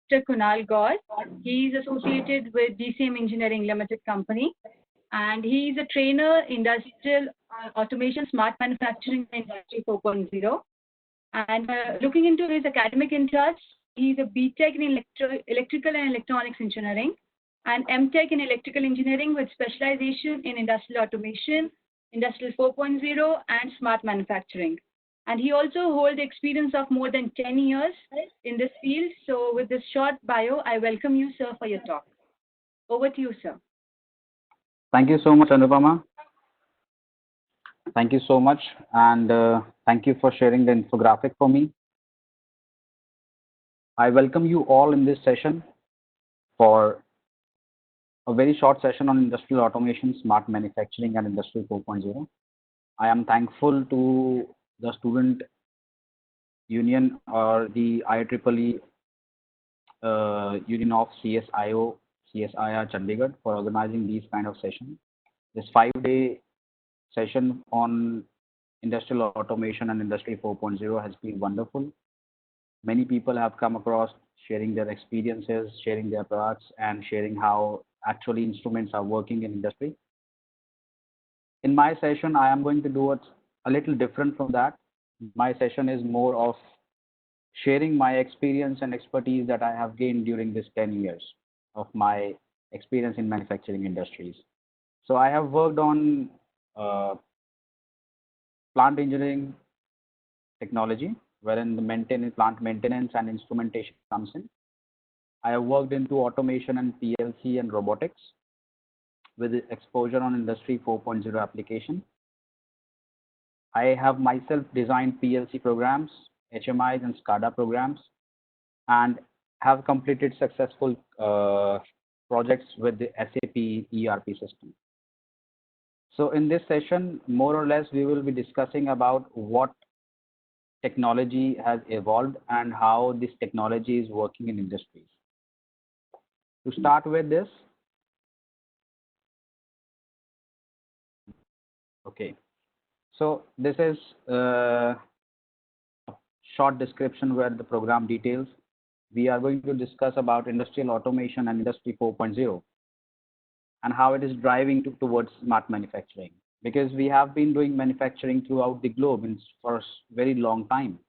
Mr. Kunal Gaur. He is associated with DCM Engineering Limited Company, and he is a trainer, industrial automation, smart manufacturing, and industry 4.0. And looking into his academic interests, he's a BTech in electrical and electronics engineering, and MTech in electrical engineering with specialization in industrial automation, industrial 4.0, and smart manufacturing. And he also holds experience of more than 10 years in this field. So with this short bio, I welcome you, sir, for your talk. Over to you, sir. Thank you so much, Anupama. Thank you so much, and thank you for sharing the infographic for me. I welcome you all in this session for a very short session on industrial automation, smart manufacturing, and Industry 4.0. I am thankful to the student union or the IEEE union of CSIO, CSIR Chandigarh for organizing these kind of sessions. This 5-day session on industrial automation and Industry 4.0 has been wonderful. Many people have come across sharing their experiences, sharing their products, and sharing how actually instruments are working in industry. In my session, I am going to do it a little different from that. My session is more of sharing my experience and expertise that I have gained during this 10 years of my experience in manufacturing industries. So I have worked on plant engineering technology, wherein the plant maintenance and instrumentation comes in. I have worked into automation and PLC and robotics with exposure on Industry 4.0 application. I have myself designed PLC programs, HMIs and SCADA programs, and have completed successful projects with the SAP ERP system. So in this session, more or less, we will be discussing about what technology has evolved and how this technology is working in industries. To start with this, okay, so this is a short description where the program details. We are going to discuss about industrial automation and Industry 4.0 and how it is driving towards smart manufacturing, because we have been doing manufacturing throughout the globe for a very long time.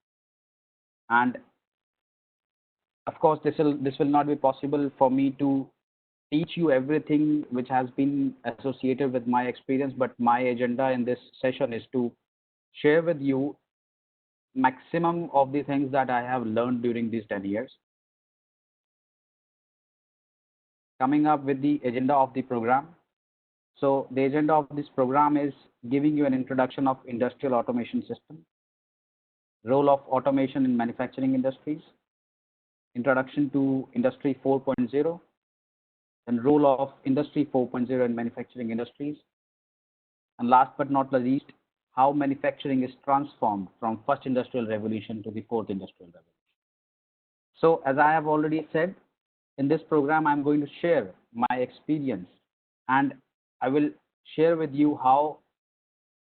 And of course, this will not be possible for me to teach you everything which has been associated with my experience, but my agenda in this session is to share with you maximum of the things that I have learned during these 10 years. Coming up with the agenda of the program. So the agenda of this program is giving you an introduction of industrial automation system, role of automation in manufacturing industries, introduction to Industry 4.0, and role of Industry 4.0 in manufacturing industries, and last but not the least, how manufacturing is transformed from first industrial revolution to the fourth industrial revolution. So as I have already said, in this program, I'm going to share my experience, and I will share with you how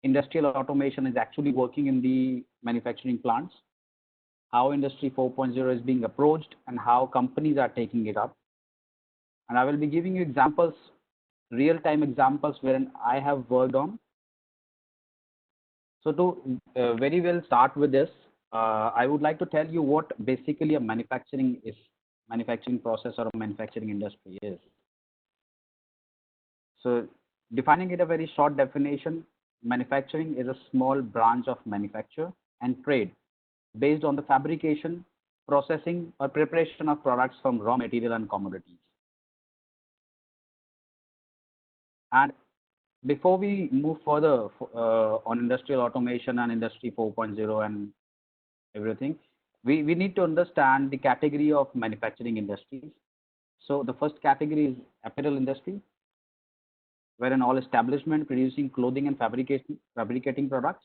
industrial automation is actually working in the manufacturing plants, how Industry 4.0 is being approached, and how companies are taking it up. And I will be giving you examples, real-time examples wherein I have worked on. So to very well start with this, I would like to tell you what basically a manufacturing process or a manufacturing industry is. So defining it a very short definition, manufacturing is a small branch of manufacture and trade based on the fabrication, processing, or preparation of products from raw material and commodities. And before we move further on industrial automation and Industry 4.0 and everything, we need to understand the category of manufacturing industries. So the first category is apparel industry, wherein all establishment producing clothing and fabricating products.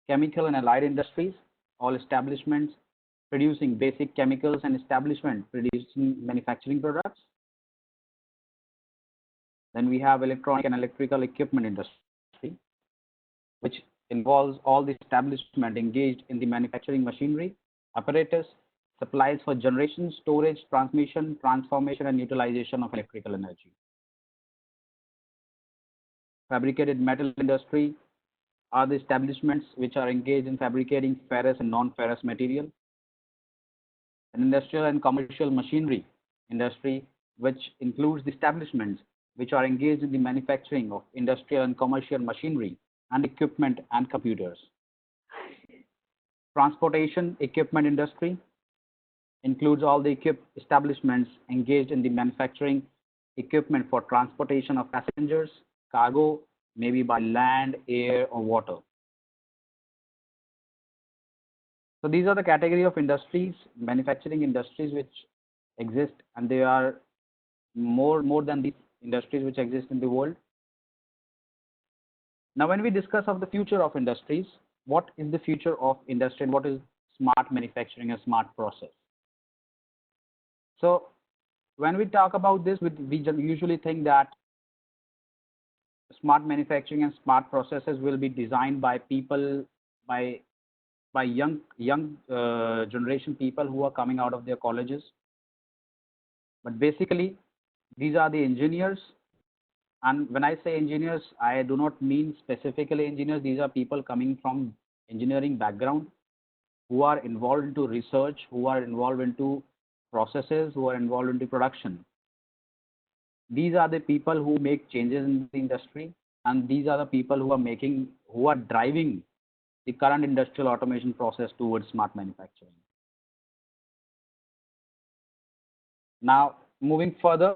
Chemical and allied industries, all establishments producing basic chemicals and establishment producing manufacturing products. Then we have electronic and electrical equipment industry, which involves all the establishment engaged in the manufacturing machinery, apparatus, supplies for generation, storage, transmission, transformation, and utilization of electrical energy. Fabricated metal industry are the establishments which are engaged in fabricating ferrous and non-ferrous material. An industrial and commercial machinery industry, which includes the establishments which are engaged in the manufacturing of industrial and commercial machinery and equipment and computers. Transportation equipment industry includes all the establishments engaged in the manufacturing equipment for transportation of passengers, cargo, maybe by land, air, or water. So these are the category of industries, manufacturing industries which exist, and they are more than these industries which exist in the world. Now, when we discuss of the future of industries, what is the future of industry and what is smart manufacturing and smart process? So when we talk about this, we usually think that smart manufacturing and smart processes will be designed by people, by young generation people who are coming out of their colleges. But basically, these are the engineers. And when I say engineers, I do not mean specifically engineers. These are people coming from engineering background who are involved into research, who are involved into processes, who are involved into production. These are the people who make changes in the industry, and these are the people who are driving the current industrial automation process towards smart manufacturing. Now, moving further,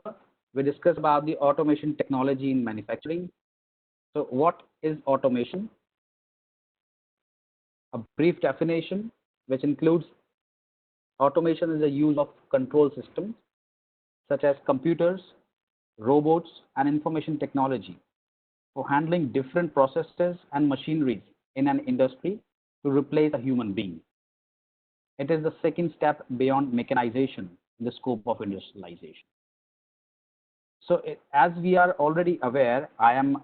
we discuss about the automation technology in manufacturing. So what is automation? A brief definition, which includes automation is the use of control systems such as computers, robots, and information technology for handling different processes and machineries in an industry to replace a human being. It is the second step beyond mechanization in the scope of industrialization. So as we are already aware, I am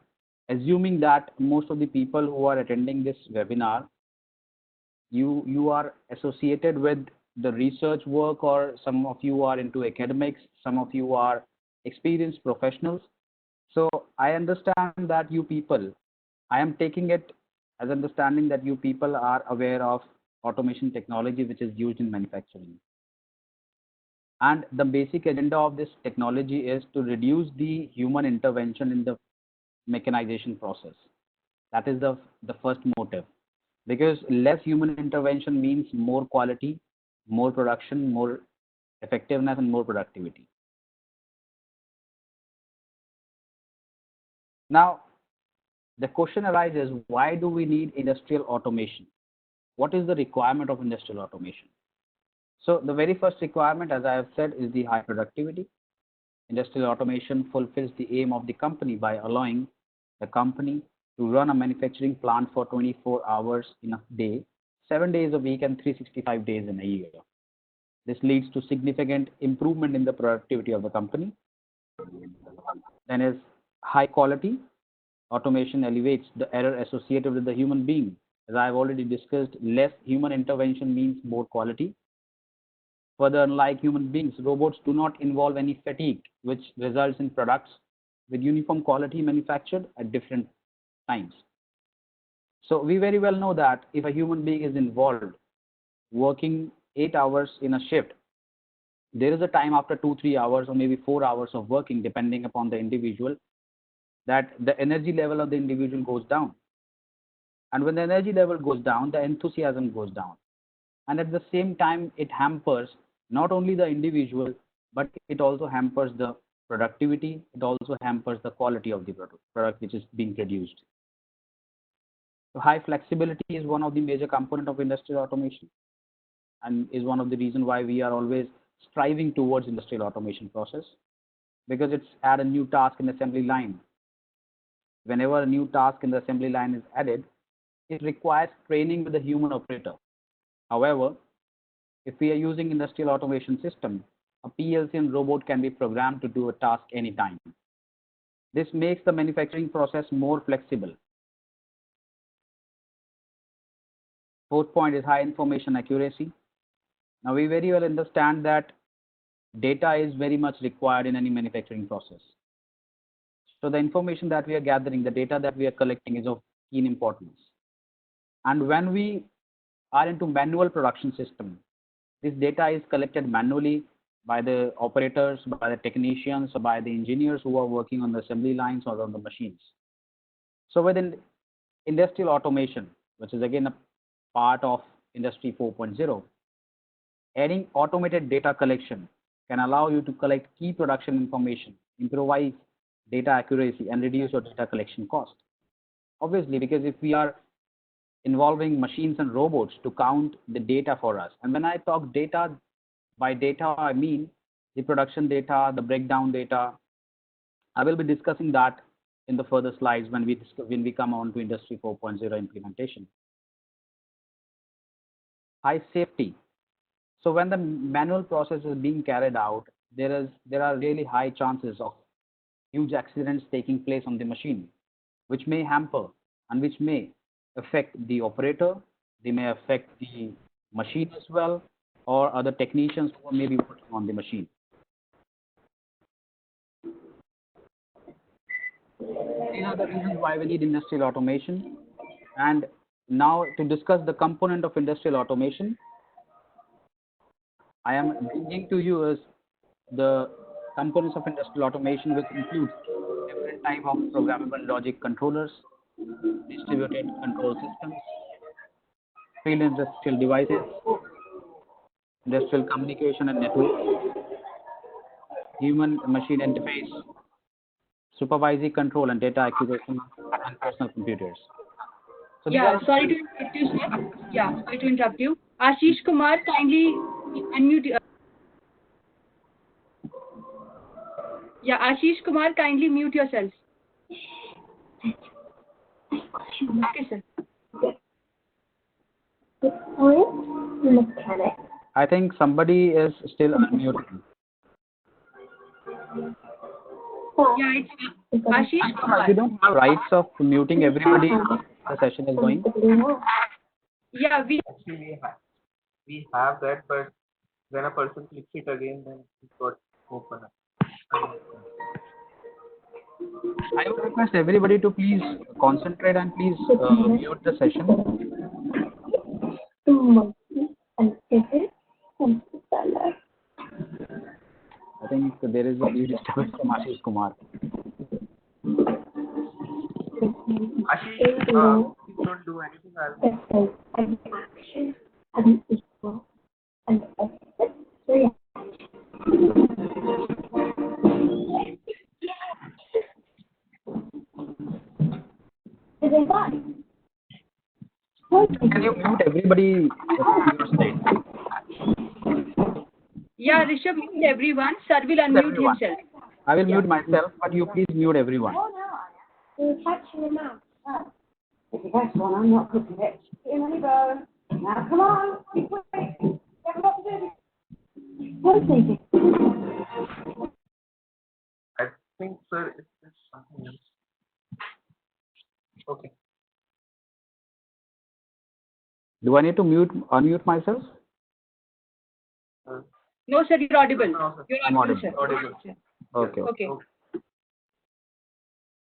assuming that most of the people who are attending this webinar, you are associated with the research work, or some of you are into academics, some of you are experienced professionals. So I understand that you people, I am taking it as understanding that you people are aware of automation technology which is used in manufacturing. And the basic agenda of this technology is to reduce the human intervention in the mechanization process. That is the first motive, because less human intervention means more quality, more production, more effectiveness, and more productivity. Now, the question arises, why do we need industrial automation? What is the requirement of industrial automation? So the very first requirement, as I have said, is the high productivity. Industrial automation fulfills the aim of the company by allowing the company to run a manufacturing plant for 24 hours in a day, 7 days a week, and 365 days in a year. This leads to significant improvement in the productivity of the company. Then is high quality. Automation elevates the error associated with the human being. As I have already discussed, less human intervention means more quality. Further, unlike human beings, robots do not involve any fatigue, which results in products with uniform quality manufactured at different times. So we very well know that if a human being is involved working 8 hours in a shift, there is a time after 2-3 hours or maybe 4 hours of working, depending upon the individual, that the energy level of the individual goes down. And when the energy level goes down, the enthusiasm goes down. And at the same time, it hampers not only the individual, but it also hampers the productivity. It also hampers the quality of the product which is being produced. So high flexibility is one of the major components of industrial automation, and is one of the reasons why we are always striving towards industrial automation process, because it's add a new task in the assembly line. Whenever a new task in the assembly line is added, it requires training with the human operator. However, if we are using industrial automation system, a PLC and robot can be programmed to do a task anytime. This makes the manufacturing process more flexible. Fourth point is high information accuracy. Now, we very well understand that data is very much required in any manufacturing process. So the information that we are gathering, the data that we are collecting is of keen importance. And when we are into manual production system, this data is collected manually by the operators, by the technicians, or by the engineers who are working on the assembly lines or on the machines. So within industrial automation, which is again a part of Industry 4.0, adding automated data collection can allow you to collect key production information, improvise data accuracy, and reduce your data collection cost. Obviously, because if we are involving machines and robots to count the data for us, and when I talk data, by data I mean the production data, the breakdown data. I will be discussing that in the further slides when we come on to Industry 4.0 implementation. High safety. So when the manual process is being carried out, there are really high chances of huge accidents taking place on the machine, which may hamper and which may affect the operator, they may affect the machine as well, or other technicians who may be working on the machine. These are the reasons why we need industrial automation. And now to discuss the component of industrial automation, I am bringing to you as the components of industrial automation, which include different type of programmable logic controllers, distributed control systems, field industrial devices, industrial communication and network, human-machine interface, supervisory control and data acquisition, and personal computers. So yeah, sorry to interrupt you, sir. Yeah, sorry to interrupt you. Ashish Kumar, kindly unmute. Yeah, Ashish Kumar, kindly mute yourself. Okay, sir. I think somebody is still unmuted. Yeah, it's Ashish Kumar. You don't have rights of muting everybody. The session is going. Yeah, we have that, but when a person clicks it again, then it got open up. I would request everybody to please concentrate and please mute the session. I think there is a huge disturbance from Ashish Kumar. Ashish, please don't do anything. Can you mute everybody from your side? Yeah, Rishabh, mute everyone. Sir will unmute Everyone. himself. I will mute myself, but you please mute everyone. If you catch one, I'm not cooking it. Here we go. Now, come on. Keep waiting. What is it? I think, sir, it's something else. Okay. Do I need to unmute myself? No, sir, you're audible. No, sir. You're I'm audible, sir. Audible. Okay. Okay.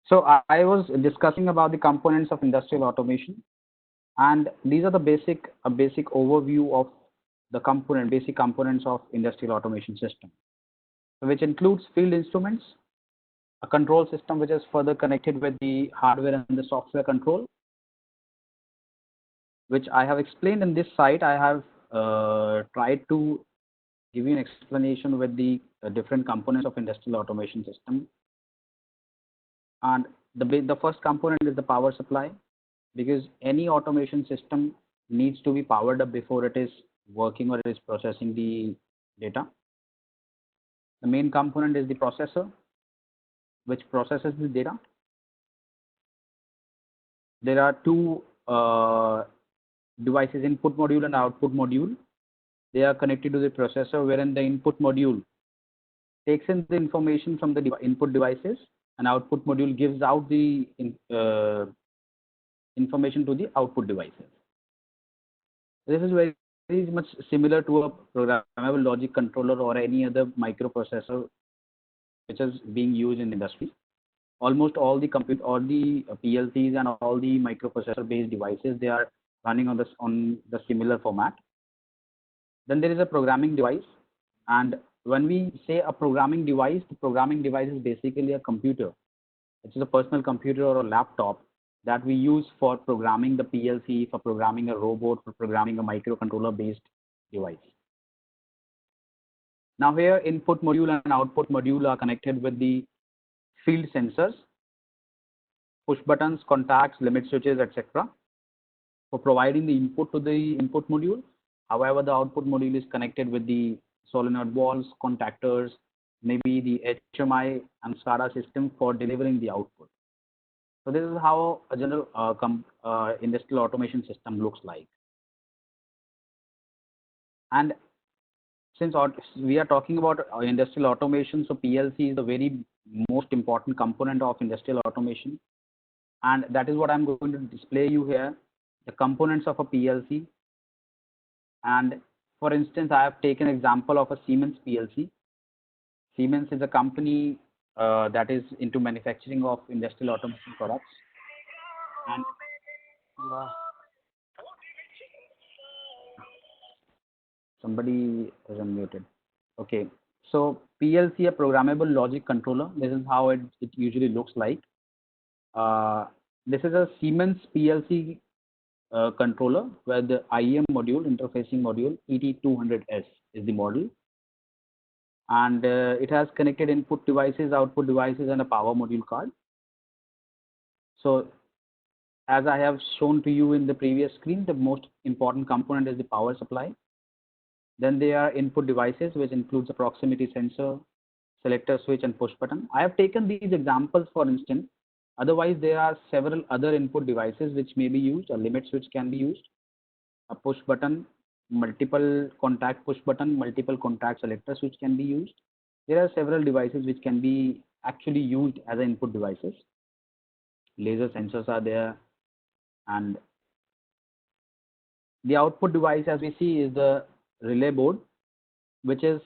So I was discussing about the components of industrial automation, and these are the basic overview of the basic components of industrial automation system, which includes field instruments, a control system which is further connected with the hardware and the software control, which I have explained in this site. I have tried to give you an explanation with the different components of industrial automation system. And the first component is the power supply, because any automation system needs to be powered up before it is working or it is processing the data. The main component is the processor, which processes the data. There are two devices, input module and output module. They are connected to the processor, wherein the input module takes in the information from the input devices, and output module gives out the information to the output devices. This is very very much similar to a programmable logic controller or any other microprocessor which is being used in industry. Almost all the PLCs and all the microprocessor based devices, they are running on the similar format. Then there is a programming device, and when we say a programming device, the programming device is basically a computer. It is a personal computer or a laptop that we use for programming the PLC, for programming a robot, for programming a microcontroller based device. Now here input module and output module are connected with the field sensors, push buttons, contacts, limit switches, etc. for providing the input to the input module. However, the output module is connected with the solenoid valves, contactors, maybe the HMI and SCADA system for delivering the output. So this is how a general industrial automation system looks like. And since we are talking about industrial automation, so PLC is the very most important component of industrial automation. And that is what I'm going to display you here, the components of a PLC. And for instance, I have taken example of a Siemens PLC. Siemens is a company that is into manufacturing of industrial automation products. And somebody is unmuted. Okay, so PLC, a programmable logic controller. This is how it usually looks like. This is a Siemens PLC controller where the IEM module, interfacing module, ET200S is the model. And it has connected input devices, output devices, and a power module card. So as I have shown to you in the previous screen, the most important component is the power supply. Then there are input devices, which includes a proximity sensor, selector switch, and push button. I have taken these examples for instance. Otherwise, there are several other input devices which may be used. A limit switch can be used, a push button, multiple contact push button, multiple contact selector switch can be used. There are several devices which can be actually used as input devices. Laser sensors are there, and the output device, as we see, is the relay board, which is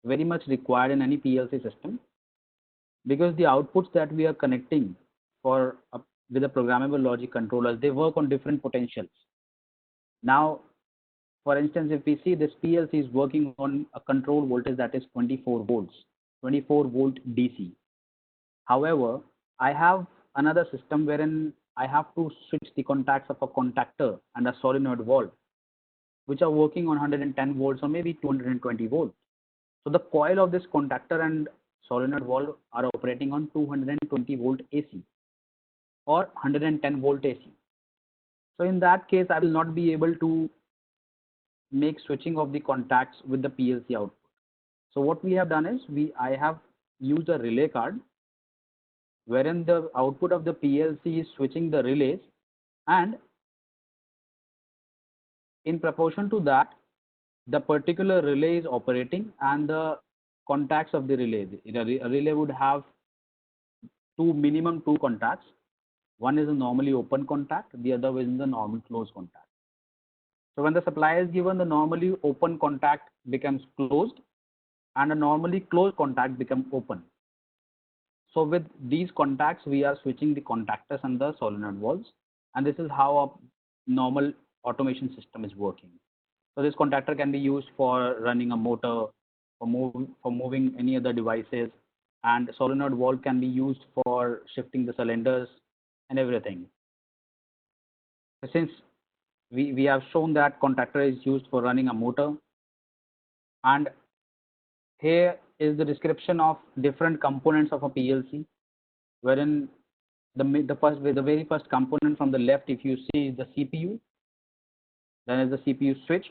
very much required in any PLC system, because the outputs that we are connecting with a programmable logic controllers, they work on different potentials. Now, for instance, if we see this PLC is working on a control voltage that is 24 volts, 24 volt DC. However, I have another system wherein I have to switch the contacts of a contactor and a solenoid valve, which are working on 110 volts or maybe 220 volts. So the coil of this contactor and solenoid valve are operating on 220 volt AC or 110 volt AC. So in that case, I will not be able to make switching of the contacts with the PLC output. So what we have done is I have used a relay card wherein the output of the PLC is switching the relays, and in proportion to that, the particular relay is operating and the contacts of the relay. A relay would have minimum two contacts. One is a normally open contact, the other is the normal closed contact. So when the supply is given, the normally open contact becomes closed and a normally closed contact becomes open. So with these contacts, we are switching the contactors and the solenoid valves, and this is how a normal automation system is working. So this contactor can be used for running a motor, for moving any other devices, and solenoid valve can be used for shifting the cylinders and everything. Since we have shown that contactor is used for running a motor, and here is the description of different components of a PLC, wherein the very first component from the left, if you see, is the CPU. Then is the CPU switch,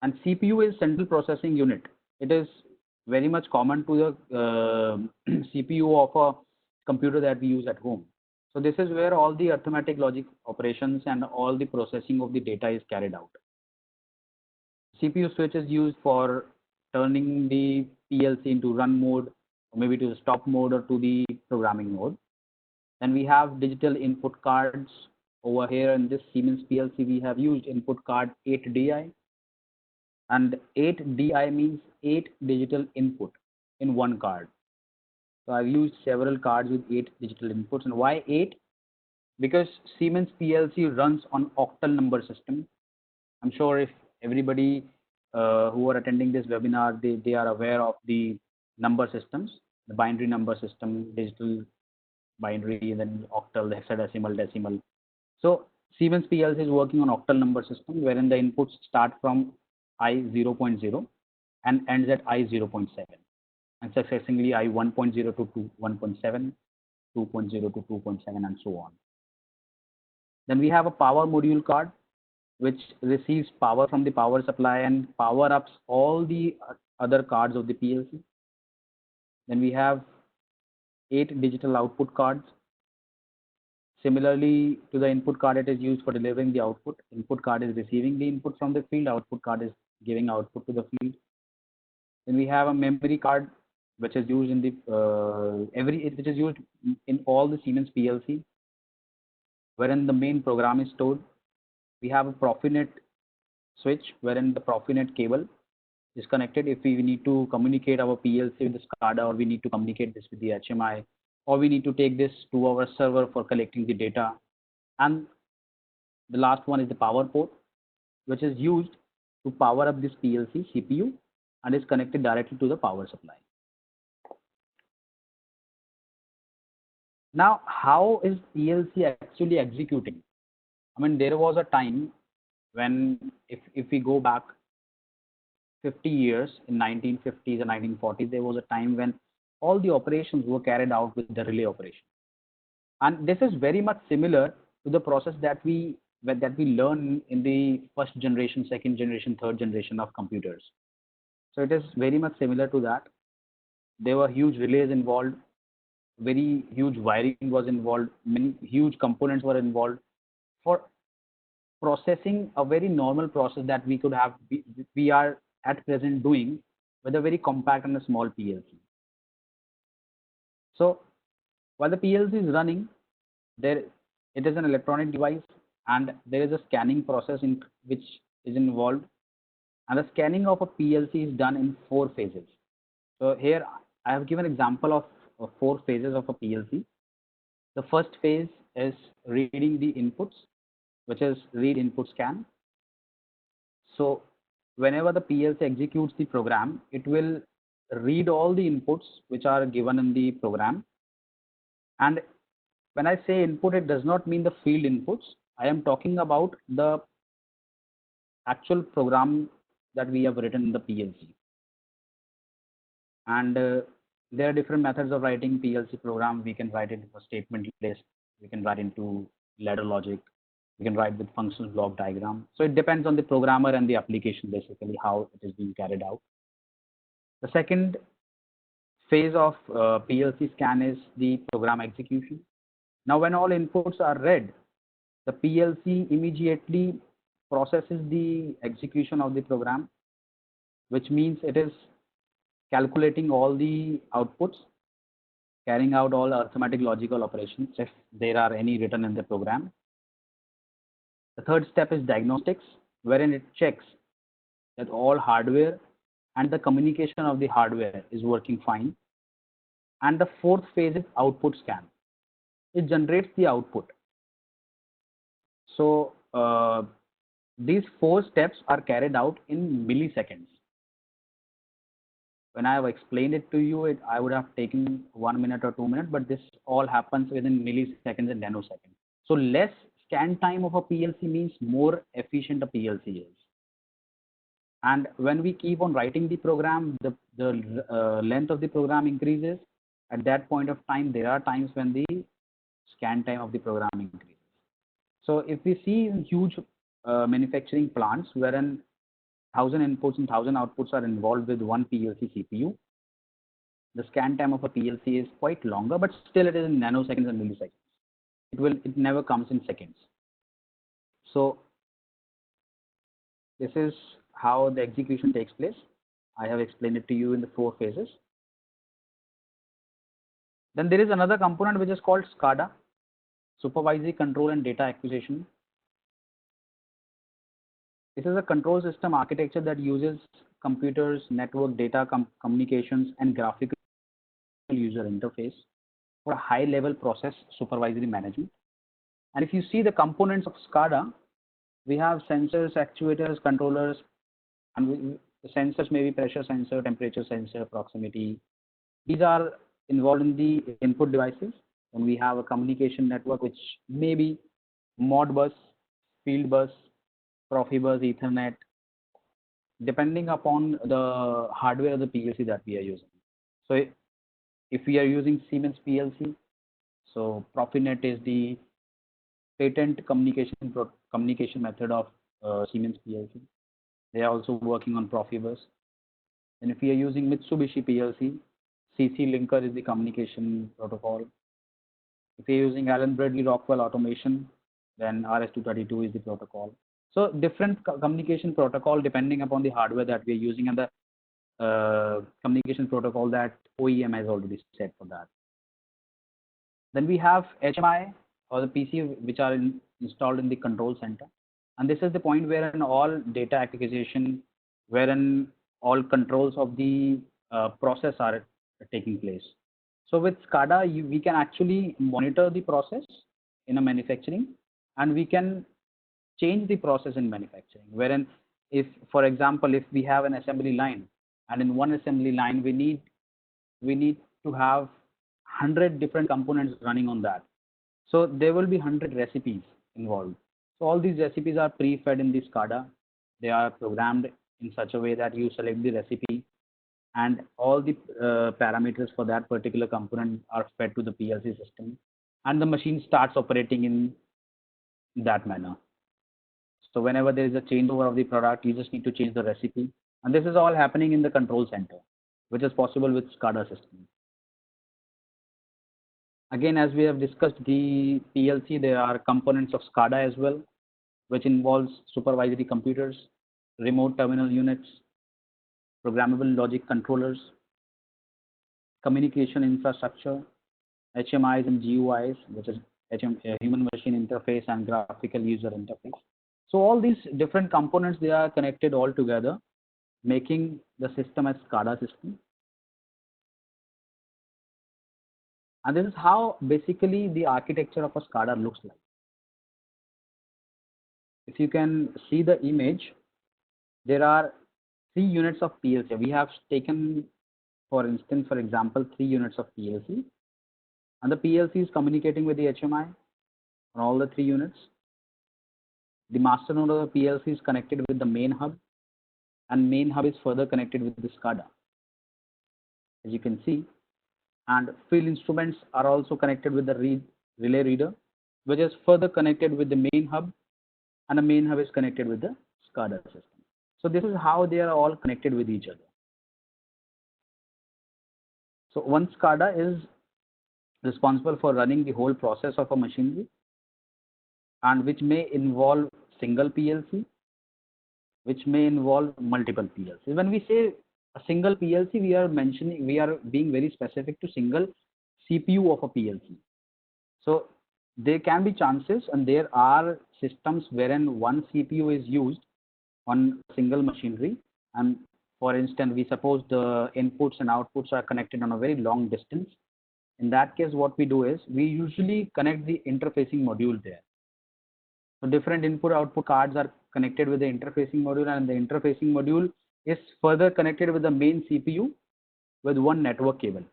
and CPU is central processing unit. It is very much common to the CPU of a computer that we use at home. So this is where all the arithmetic logic operations and all the processing of the data is carried out. CPU switch is used for turning the PLC into run mode, or maybe to the stop mode or to the programming mode. Then we have digital input cards, over here in this Siemens PLC, we have used input card 8DI, and 8DI means 8 digital input in one card. So I've used several cards with 8 digital inputs. And why 8? Because Siemens PLC runs on octal number system. I'm sure if everybody who are attending this webinar, they are aware of the number systems, the binary number system, digital binary, and then octal, hexadecimal, decimal. So Siemens PLC is working on octal number system, wherein the inputs start from I0.0 and ends at I0.7, and successively I1.0 to 1.7, 2.0 to 2.7, and so on. Then we have a power module card, which receives power from the power supply and power ups all the other cards of the PLC. Then we have 8 digital output cards. Similarly to the input card, it is used for delivering the output. Input card is receiving the input from the field. Output card is giving output to the field. Then we have a memory card, which is used in the which is used in all the Siemens PLC, wherein the main program is stored. We have a Profinet switch, wherein the Profinet cable is connected if we need to communicate our PLC with the SCADA, or we need to communicate this with the HMI, or we need to take this to our server for collecting the data. And the last one is the power port, which is used to power up this PLC CPU and is connected directly to the power supply. Now, how is PLC actually executing? I mean, there was a time when, if we go back 50 years, in 1950s and 1940s, there was a time when all the operations were carried out with the relay operation. And this is very much similar to the process that we learn in the first generation, second generation, third generation of computers. So it is very much similar to that. There were huge relays involved, very huge wiring was involved, many huge components were involved for processing a very normal process that we could have, we are at present doing with a very compact and a small PLC. So while the PLC is running, it is an electronic device, and there is a scanning process which is involved, and the scanning of a PLC is done in 4 phases. So here I have given example of 4 phases of a PLC. The first phase is reading the inputs, which is read input scan. So whenever the PLC executes the program, it will read all the inputs which are given in the program. And when I say input, it does not mean the field inputs. I am talking about the actual program that we have written in the PLC. And there are different methods of writing PLC program. We can write it into a statement list. We can write into ladder logic. We can write with functional block diagram. So it depends on the programmer and the application, basically, how it is being carried out. The second phase of PLC scan is the program execution. Now, when all inputs are read, the PLC immediately processes the execution of the program, which means it is calculating all the outputs, carrying out all arithmetic logical operations if there are any written in the program. The third step is diagnostics, wherein it checks that all hardware and the communication of the hardware is working fine. And the fourth phase is output scan. It generates the output. So these 4 steps are carried out in milliseconds. When I have explained it to you, I would have taken 1 minute or 2 minutes, but this all happens within milliseconds and nanoseconds. So less scan time of a PLC means more efficient a PLC is. And when we keep on writing the program, the length of the program increases. At that point of time, there are times when the scan time of the program increases. So if we see in huge manufacturing plants wherein 1000 inputs and 1000 outputs are involved with one PLC CPU, the scan time of a PLC is quite longer, but still it is in nanoseconds and milliseconds. It never comes in seconds. So this is how the execution takes place. I have explained it to you in the 4 phases. Then there is another component which is called SCADA. supervisory control and data acquisition. This is a control system architecture that uses computers, network data communications, and graphical user interface for a high-level process supervisory management. And if you see the components of SCADA, we have sensors, actuators, controllers, and the sensors may be pressure sensor, temperature sensor, proximity. These are involved in the input devices. And we have a communication network, which may be Modbus, Fieldbus, Profibus, Ethernet, depending upon the hardware of the PLC that we are using. So if we are using Siemens PLC, so Profinet is the patent communication method of Siemens PLC. They are also working on Profibus. And if we are using Mitsubishi PLC, CC Linker is the communication protocol. If you're using Allen Bradley Rockwell Automation, then RS-232 is the protocol. So different communication protocol depending upon the hardware that we're using and the communication protocol that OEM has already set for that. Then we have HMI or the PC which are installed in the control center. And this is the point wherein all data acquisition, wherein all controls of the process are taking place. So with SCADA, we can actually monitor the process in a manufacturing, and we can change the process in manufacturing. Wherein, if, for example, if we have an assembly line, and in one assembly line we need to have 100 different components running on that. So there will be 100 recipes involved. So all these recipes are pre-fed in the SCADA. They are programmed in such a way that you select the recipe, and all the parameters for that particular component are fed to the PLC system, and the machine starts operating in that manner. So whenever there is a changeover of the product, you just need to change the recipe. And this is all happening in the control center, which is possible with SCADA system. Again, as we have discussed the PLC, there are components of SCADA as well, which involves supervisory computers, remote terminal units, programmable logic controllers, communication infrastructure, HMIs and GUIs, which is human machine interface and graphical user interface. So all these different components, they are connected all together, making the system as SCADA system. And this is how basically the architecture of a SCADA looks like. If you can see the image, there are 3 units of PLC. We have taken, for instance, for example, 3 units of PLC. And the PLC is communicating with the HMI on all the 3 units. The master node of the PLC is connected with the main hub, and main hub is further connected with the SCADA, as you can see. And field instruments are also connected with the relay reader, which is further connected with the main hub, and the main hub is connected with the SCADA system. So this is how they are all connected with each other. So one SCADA is responsible for running the whole process of a machinery, and which may involve single PLC, which may involve multiple PLC. When we say a single PLC, we are being very specific to single CPU of a PLC. So there can be chances, and there are systems wherein one CPU is used on single machinery. And for instance, we suppose the inputs and outputs are connected on a very long distance. In that case, what we do is we usually connect the interfacing module there. So different input output cards are connected with the interfacing module, and the interfacing module is further connected with the main CPU with one network cable.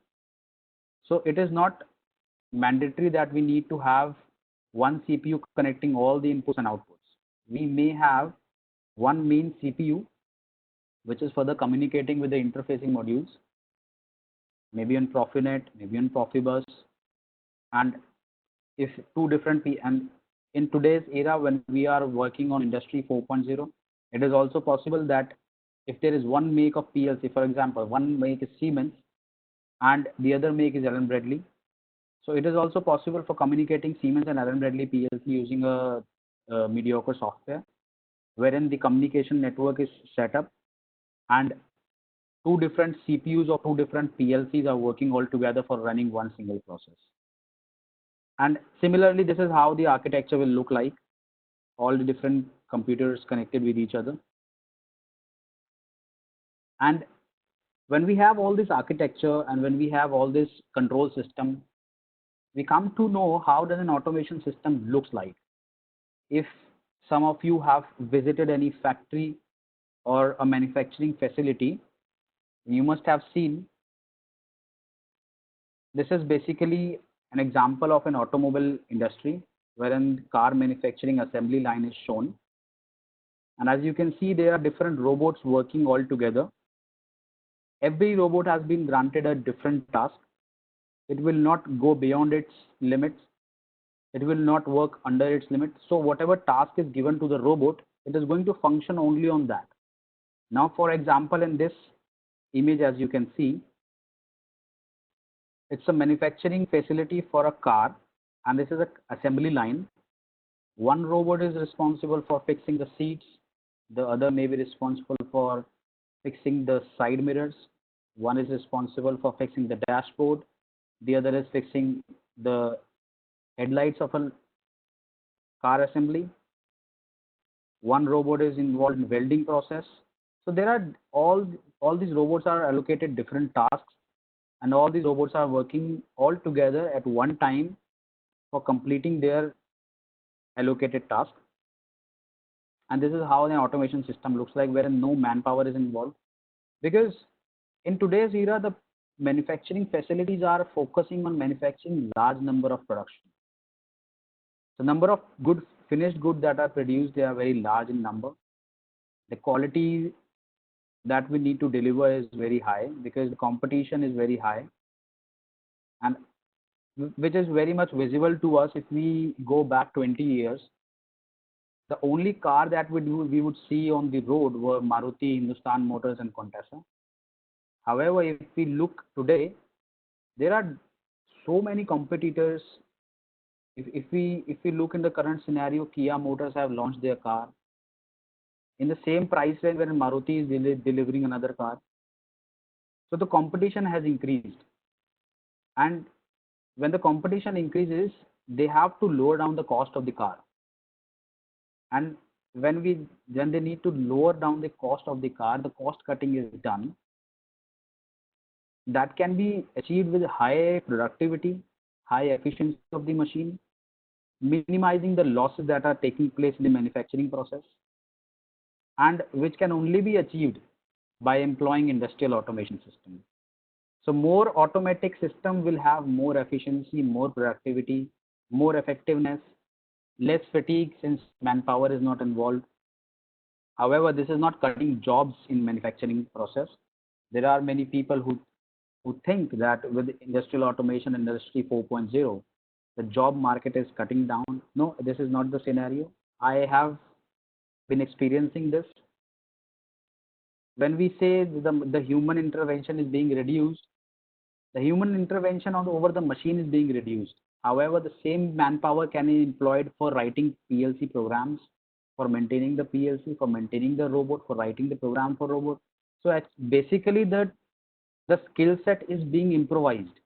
So it is not mandatory that we need to have one CPU connecting all the inputs and outputs. We may have one main CPU which is further communicating with the interfacing modules, maybe on Profinet, maybe on Profibus, and if two different and in today's era, when we are working on Industry 4.0, it is also possible that if there is one make of PLC, for example, one make is Siemens and the other make is Allen Bradley. So it is also possible for communicating Siemens and Allen Bradley PLC using a mediocre software, wherein the communication network is set up and two different CPUs or two different PLCs are working all together for running one single process. And similarly, this is how the architecture will look like. All the different computers connected with each other. And when we have all this architecture and when we have all this control system, we come to know how does an automation system looks like. If some of you have visited any factory or a manufacturing facility, you must have seen this is basically an example of an automobile industry wherein car manufacturing assembly line is shown. And as you can see, there are different robots working all together. Every robot has been granted a different task. It will not go beyond its limits. It will not work under its limits. So whatever task is given to the robot, it is going to function only on that. Now, for example, in this image, as you can see, it's a manufacturing facility for a car, and this is an assembly line. One robot is responsible for fixing the seats. The other may be responsible for fixing the side mirrors. One is responsible for fixing the dashboard. The other is fixing the headlights of a car assembly. One robot is involved in welding process. So there are all these robots are allocated different tasks, and all these robots are working all together at one time for completing their allocated task. And this is how an automation system looks like, wherein no manpower is involved. Because in today's era, the manufacturing facilities are focusing on manufacturing large number of production. The number of finished goods that are produced, they are very large in number. The quality that we need to deliver is very high because the competition is very high, and which is very much visible to us if we go back 20 years. The only car that we would see on the road were Maruti, Hindustan Motors, and Contessa. However, if we look today, there are so many competitors. If we look in the current scenario, Kia Motors have launched their car in the same price range when Maruti is delivering another car. So the competition has increased, and when the competition increases, they have to lower down the cost of the car. And when they need to lower down the cost of the car, the cost cutting is done. That can be achieved with high productivity, high efficiency of the machine, minimizing the losses that are taking place in the manufacturing process, and which can only be achieved by employing industrial automation system. So more automatic system will have more efficiency, more productivity, more effectiveness, less fatigue since manpower is not involved. However, this is not cutting jobs in manufacturing process. There are many people who think that with industrial automation, industry 4.0, the job market is cutting down. No, this is not the scenario. I have been experiencing this. When we say the human intervention is being reduced, the human intervention over the machine is being reduced. However, the same manpower can be employed for writing PLC programs, for maintaining the PLC, for maintaining the robot, for writing the program for robot. So it's basically the skill set is being improvised.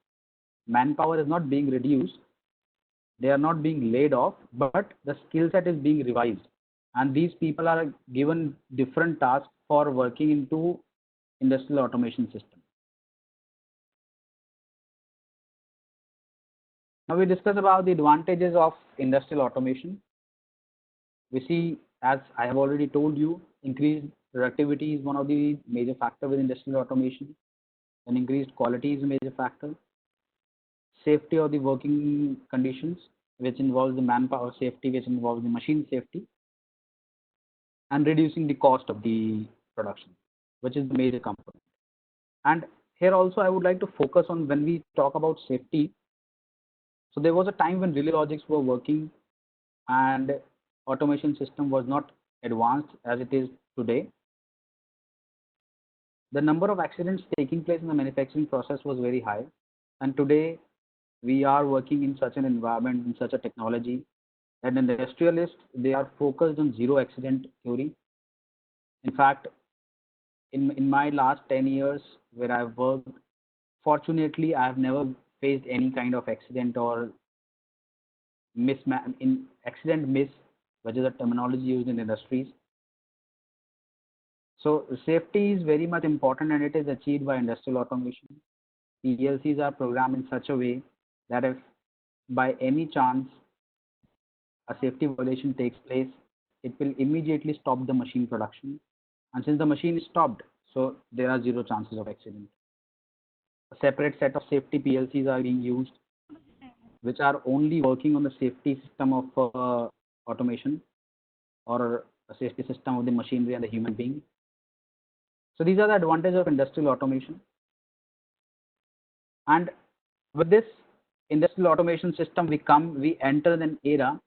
Manpower is not being reduced. They are not being laid off, but the skill set is being revised. And these people are given different tasks for working into industrial automation system. Now we discuss about the advantages of industrial automation. We see, as I have already told you, increased productivity is one of the major factors with industrial automation, and increased quality is a major factor. Safety of the working conditions, which involves the manpower safety, which involves the machine safety, and reducing the cost of the production, which is the major component. And here also I would like to focus on when we talk about safety. So there was a time when relay logics were working and automation system was not advanced as it is today. The number of accidents taking place in the manufacturing process was very high. And today we are working in such an environment, in such a technology, that industrialists, they are focused on zero accident theory. In fact, in my last 10 years where I've worked, fortunately, I have never faced any kind of accident or accident miss, which is a terminology used in industries. So safety is very much important, and it is achieved by industrial automation. PLCs are programmed in such a way that if by any chance a safety violation takes place, it will immediately stop the machine production. And since the machine is stopped, so there are zero chances of accident. A separate set of safety PLCs are being used, which are only working on the safety system of automation, or a safety system of the machinery and the human being. So these are the advantages of industrial automation. And with this industrial automation system, we enter an era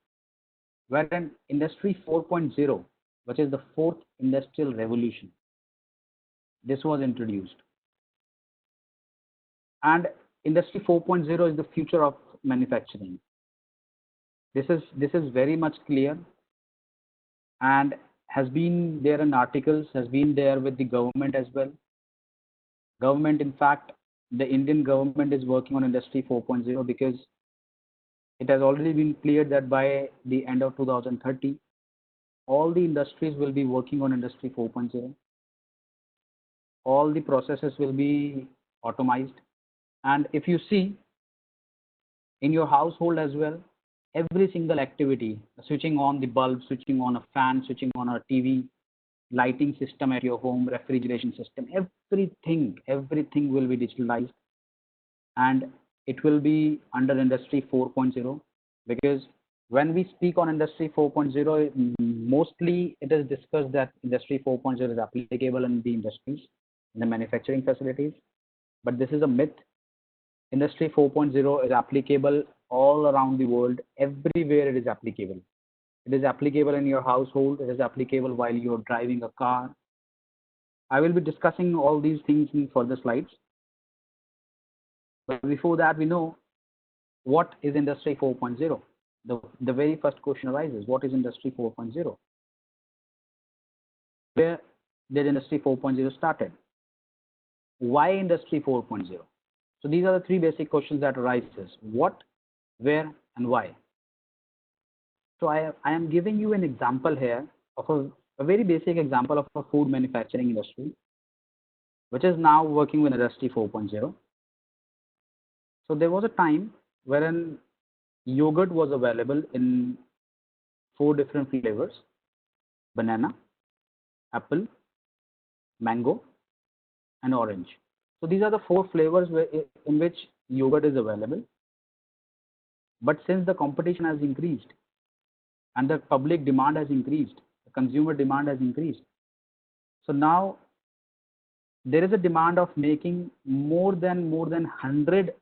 wherein Industry 4.0, which is the fourth industrial revolution, this was introduced. And Industry 4.0 is the future of manufacturing. This is very much clear, and has been there in articles, has been there with the government as well. Government, in fact, the Indian government is working on Industry 4.0 because it has already been cleared that by the end of 2030, all the industries will be working on Industry 4.0. All the processes will be automized. And if you see in your household as well, every single activity, switching on the bulb, switching on a fan, switching on a TV, lighting system at your home, refrigeration system, everything will be digitalized, and it will be under Industry 4.0. Because when we speak on Industry 4.0, mostly it is discussed that Industry 4.0 is applicable in the industries, in the manufacturing facilities. But this is a myth. Industry 4.0 is applicable all around the world. Everywhere it is applicable. It is applicable in your household. It is applicable while you are driving a car. I will be discussing all these things in further slides. But before that, we know what is Industry 4.0. The very first question arises, what is Industry 4.0? Where did Industry 4.0 started? Why Industry 4.0? So these are the three basic questions that arises: what, where, and why. So I am giving you an example here of a very basic example of a food manufacturing industry, which is now working with Industry 4.0. So there was a time wherein yogurt was available in 4 different flavors: banana, apple, mango, and orange. So these are the 4 flavors in which yogurt is available. But since the competition has increased and the public demand has increased, the consumer demand has increased, so now there is a demand of making more than 100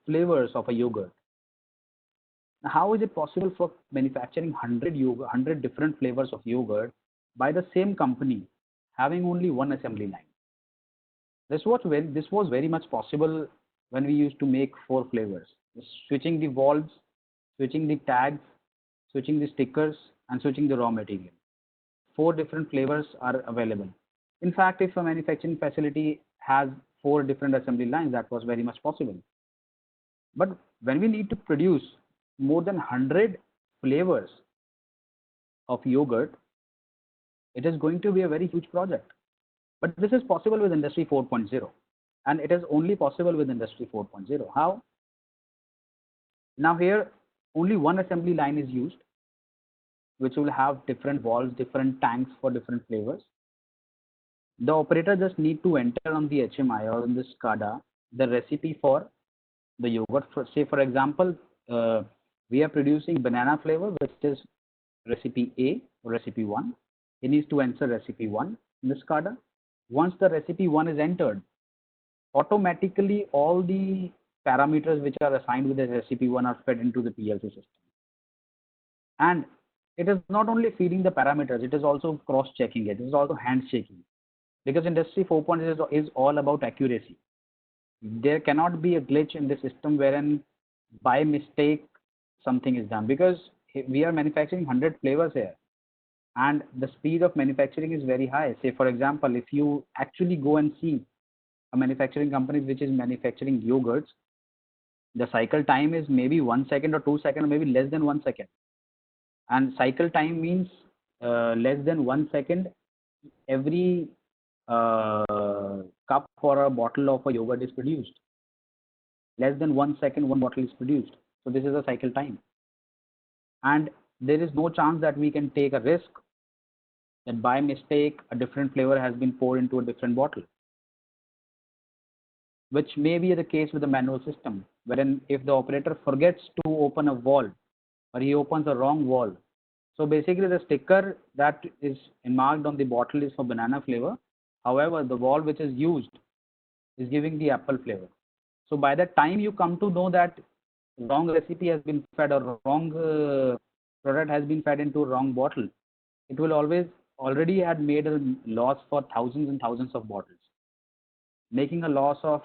flavors of a yogurt. Now, how is it possible for manufacturing 100 different flavors of yogurt by the same company having only one assembly line? This was very much possible when we used to make 4 flavors, switching the valves, switching the tags, switching the stickers, and switching the raw material. 4 different flavors are available. In fact, if a manufacturing facility has 4 different assembly lines, that was very much possible. But when we need to produce more than 100 flavors of yogurt, it is going to be a very huge project. But this is possible with Industry 4.0, and it is only possible with Industry 4.0. How? Now here, only one assembly line is used, which will have different valves, different tanks for different flavors. The operator just need to enter on the HMI or on the SCADA the recipe for the yogurt. Say for example, we are producing banana flavor, which is recipe A or recipe 1. He needs to enter recipe 1 in the SCADA. Once the recipe 1 is entered, automatically all the parameters which are assigned with the recipe 1 are fed into the PLC system. And it is not only feeding the parameters, it is also cross-checking it. It is also handshaking. Because Industry 4.0 is all about accuracy. There cannot be a glitch in the system wherein by mistake something is done, because we are manufacturing 100 flavors here, and the speed of manufacturing is very high. Say for example, if you actually go and see a manufacturing company which is manufacturing yogurts, The cycle time is maybe 1 second or 2 seconds, maybe less than 1 second. And cycle time means less than 1 second every cup or a bottle of a yogurt is produced. Less than 1 second, one bottle is produced. So this is a cycle time. And there is no chance that we can take a risk that by mistake a different flavor has been poured into a different bottle, which may be the case with the manual system, wherein if the operator forgets to open a valve or he opens a wrong valve. So basically the sticker that is marked on the bottle is for banana flavor. However, the valve which is used is giving the apple flavor. So by the time you come to know that wrong recipe has been fed or wrong product has been fed into a wrong bottle, it will already had made a loss for thousands and thousands of bottles, making a loss of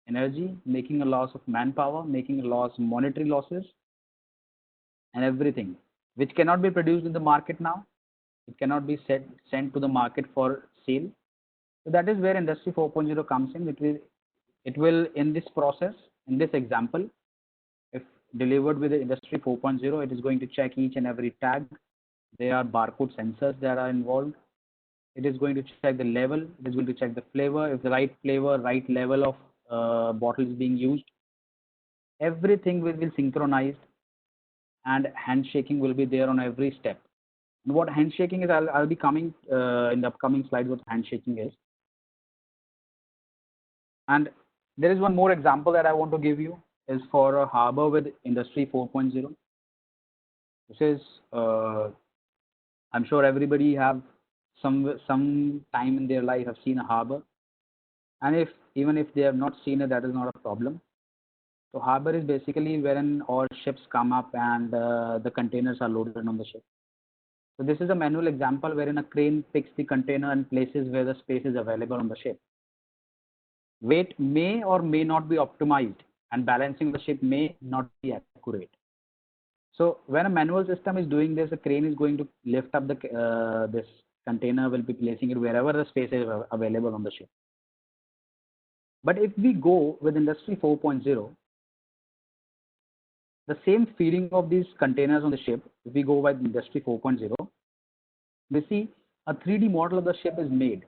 energy, making a loss of manpower, making a loss, monetary losses, and everything, which cannot be produced in the market now. It cannot be sent to the market for sale. So that is where Industry 4.0 comes in. It will in this process, in this example, if delivered with the Industry 4.0, it is going to check each and every tag. There are barcode sensors that are involved. It is going to check the level. It is going to check the flavor. If the right flavor, right level of bottle is being used, everything will be synchronized, and handshaking will be there on every step. And what handshaking is, I'll be coming in the upcoming slides what handshaking is. And there is one more example that I want to give you is for a harbor with Industry 4.0. This is, I'm sure everybody have some time in their life have seen a harbor. And even if they have not seen it, that is not a problem. So harbor is basically wherein all ships come up and the containers are loaded on the ship. So this is a manual example wherein a crane picks the container and places where the space is available on the ship. Weight may or may not be optimized, and balancing the ship may not be accurate. So when a manual system is doing this, a crane is going to lift up this container, will be placing it wherever the space is available on the ship. But if we go with Industry 4.0, the same feeding of these containers on the ship, if we go with Industry 4.0, we see a 3D model of the ship is made,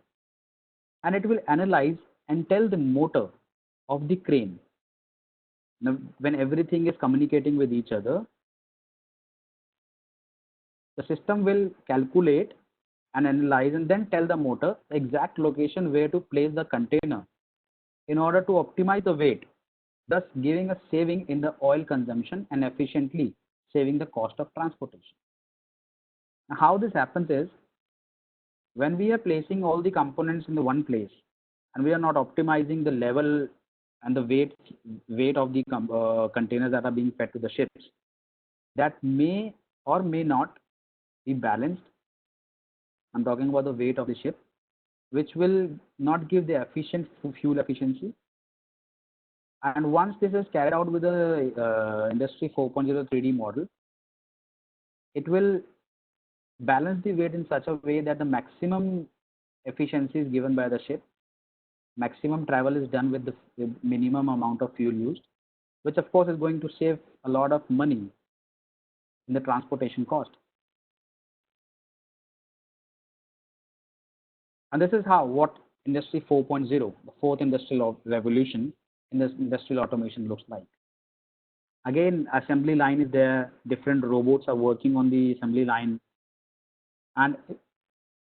and it will analyze and tell the motor of the crane. Now, when everything is communicating with each other, the system will calculate and analyze and then tell the motor the exact location where to place the container in order to optimize the weight, thus giving a saving in the oil consumption and efficiently saving the cost of transportation. Now, how this happens is, when we are placing all the components in the one place and we are not optimizing the level and the weight of the containers that are being fed to the ships, that may or may not be balanced. I'm talking about the weight of the ship, which will not give the efficient fuel efficiency. And once this is carried out with the Industry 4.0 3D model, it will balance the weight in such a way that the maximum efficiency is given by the ship, maximum travel is done with the minimum amount of fuel used, which of course is going to save a lot of money in the transportation cost. And this is how what Industry 4.0, the fourth industrial revolution in this industrial automation looks like. Again, assembly line is there, different robots are working on the assembly line. And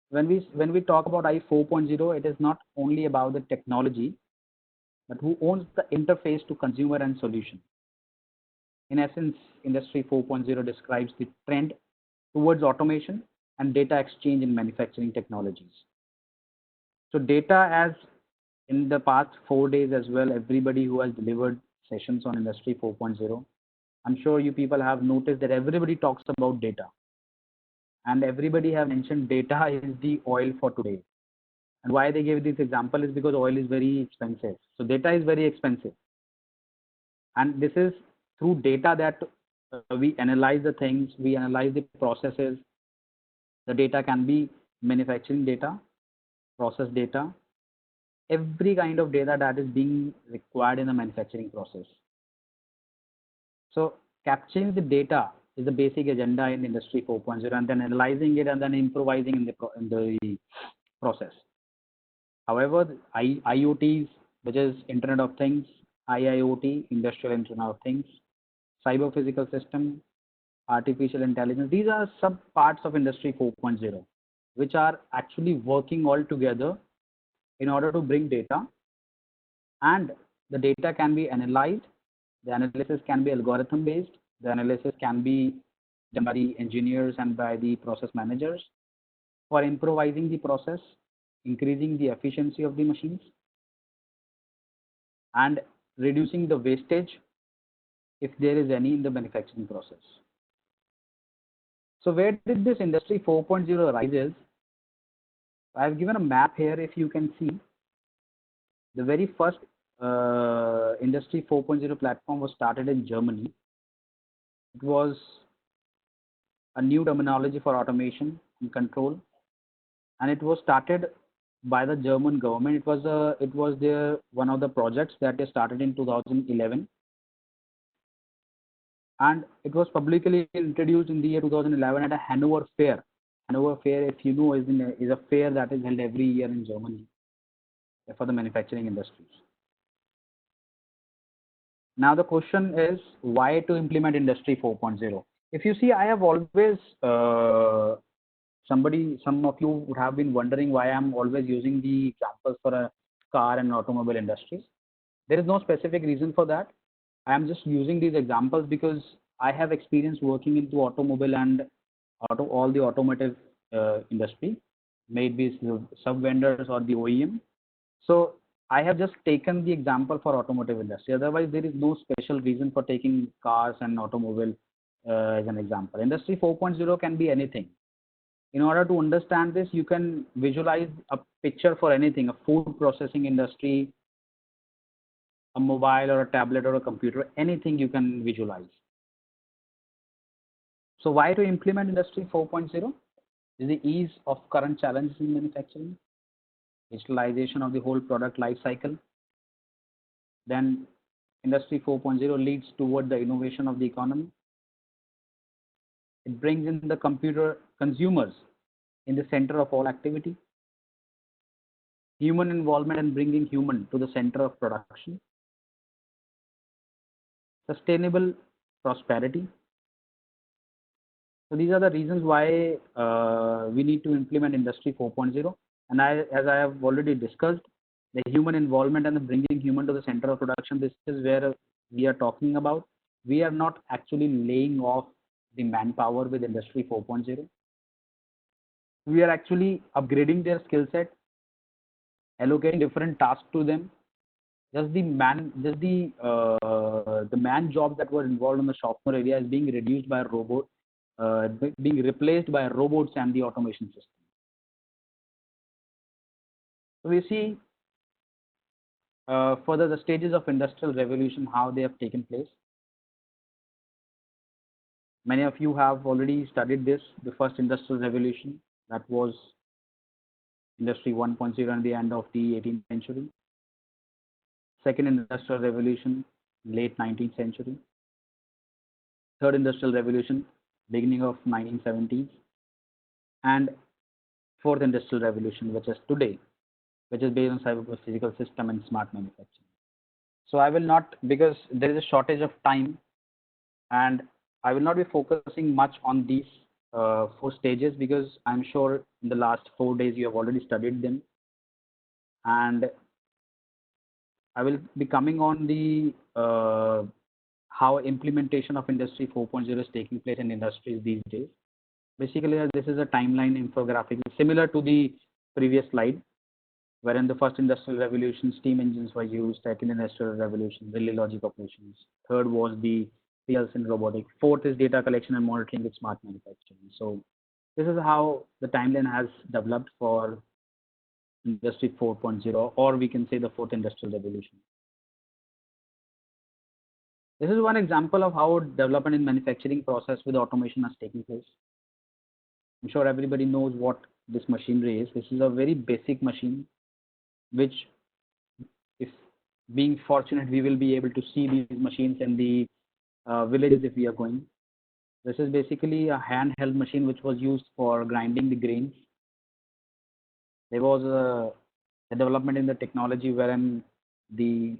when we talk about IE 4.0, it is not only about the technology, but who owns the interface to consumer and solution. In essence, Industry 4.0 describes the trend towards automation and data exchange in manufacturing technologies. So data, as in the past 4 days as well, everybody who has delivered sessions on Industry 4.0, I'm sure you people have noticed that everybody talks about data. And everybody have mentioned data is the oil for today. And why they gave this example is because oil is very expensive. So data is very expensive. And this is through data that we analyze the things, we analyze the processes. The data can be manufacturing data, process data, every kind of data that is being required in the manufacturing process. So capturing the data is the basic agenda in Industry 4.0, and then analyzing it and then improvising in the process. However, IoTs, which is Internet of Things, IIoT, Industrial Internet of Things, Cyber Physical System, Artificial Intelligence, these are sub parts of Industry 4.0, which are actually working all together in order to bring data, and the data can be analyzed. The analysis can be algorithm based. The analysis can be done by the engineers and by the process managers for improvising the process, increasing the efficiency of the machines, and reducing the wastage if there is any in the manufacturing process. So where did this Industry 4.0 arises? I have given a map here. If you can see, the very first Industry 4.0 platform was started in Germany. It was a new terminology for automation and control, and it was started by the German government. It was their one of the projects that they started in 2011, and it was publicly introduced in the year 2011 at a Hanover Fair. Hanover Fair, if you know, is a fair that is held every year in Germany for the manufacturing industries. Now the question is, why to implement Industry 4.0? If you see, I have always, some of you would have been wondering why I'm always using the examples for a car and automobile industries. There is no specific reason for that. I am just using these examples because I have experience working into automobile and all the automotive industry, maybe sub vendors or the OEM. So I have just taken the example for automotive industry. Otherwise, there is no special reason for taking cars and automobile as an example. Industry 4.0 can be anything. In order to understand this, you can visualize a picture for anything, a food processing industry, a mobile or a tablet or a computer, anything you can visualize. So why to implement Industry 4.0? Is the ease of current challenges in manufacturing, digitalization of the whole product life cycle. Then Industry 4.0 leads toward the innovation of the economy. It brings in the consumers in the center of all activity. Human involvement and bringing human to the center of production. Sustainable prosperity. So these are the reasons why we need to implement Industry 4.0. And as I have already discussed, the human involvement and the bringing human to the center of production, this is where we are talking about. We are not actually laying off the manpower with Industry 4.0. We are actually upgrading their skill set, allocating different tasks to them. Just the man job that were involved in the shop floor area is being reduced by a robot, being replaced by robots and the automation system. So we see further the stages of industrial revolution, how they have taken place. Many of you have already studied this, the first industrial revolution, that was Industry 1.0 at the end of the 18th century. Second industrial revolution, late 19th century. Third industrial revolution, beginning of 1970s. And fourth industrial revolution, which is today, which is based on cyber physical system and smart manufacturing. So I will not, because there is a shortage of time, and I will not be focusing much on these 4 stages, because I'm sure in the last 4 days you have already studied them. And I will be coming on the how implementation of Industry 4.0 is taking place in industries these days. Basically, this is a timeline infographic similar to the previous slide, wherein the first industrial revolution, steam engines were used. Second industrial revolution, relay logic operations. Third was the PLC and robotics. Fourth is data collection and monitoring with smart manufacturing. So this is how the timeline has developed for Industry 4.0, or we can say the fourth industrial revolution. This is one example of how development in manufacturing process with automation has taken place. I'm sure everybody knows what this machinery is. This is a very basic machine, which, if being fortunate, we will be able to see these machines in the villages if we are going. This is basically a handheld machine which was used for grinding the grains. There was a development in the technology wherein the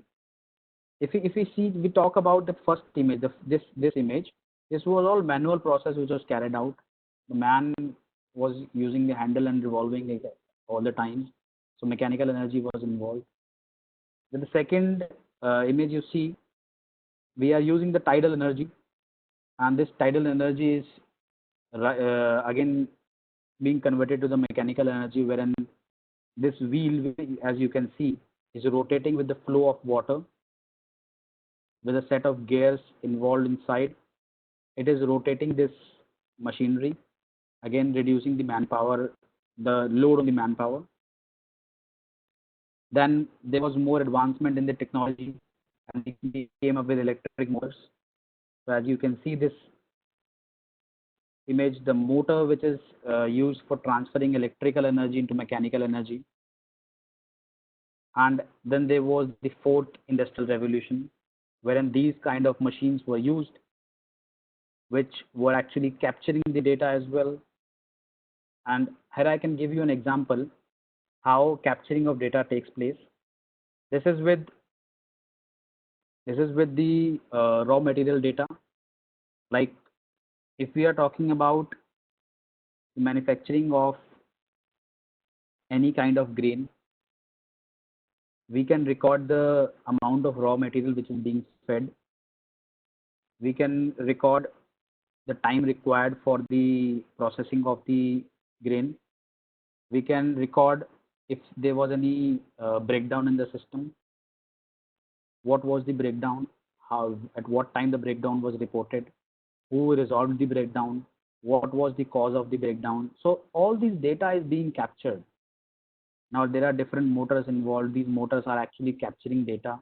if we see, we talk about the first image, this image. This was all manual process which was carried out. The man was using the handle and revolving it all the time, so mechanical energy was involved. With the second image you see, we are using the tidal energy, and this tidal energy is again being converted to the mechanical energy, wherein this wheel, as you can see, is rotating with the flow of water with a set of gears involved inside. It is rotating this machinery, again reducing the manpower, the load on the manpower. Then there was more advancement in the technology, and we came up with electric motors. So as you can see this image, the motor which is used for transferring electrical energy into mechanical energy. And then there was the fourth industrial revolution, wherein these kind of machines were used, which were actually capturing the data as well. And here I can give you an example how capturing of data takes place. This is with the raw material data. Like if we are talking about the manufacturing of any kind of grain, we can record the amount of raw material which is being fed. We can record the time required for the processing of the grain. We can record if there was any breakdown in the system, what was the breakdown, how, at what time the breakdown was reported, who resolved the breakdown, what was the cause of the breakdown. So all this data is being captured. Now there are different motors involved. These motors are actually capturing data.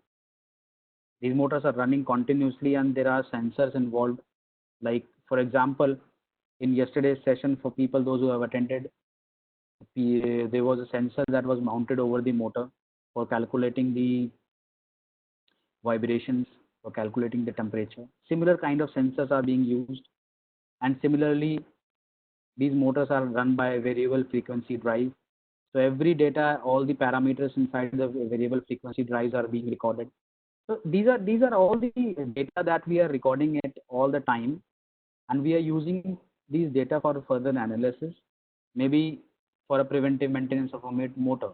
These motors are running continuously, and there are sensors involved. Like for example, in yesterday's session, for people those who have attended, there was a sensor that was mounted over the motor for calculating the vibrations, for calculating the temperature. Similar kind of sensors are being used, and similarly these motors are run by variable frequency drive. So every data, all the parameters inside the variable frequency drives are being recorded. So these are all the data that we are recording it all the time, and we are using these data for further analysis, maybe for a preventive maintenance of a motor.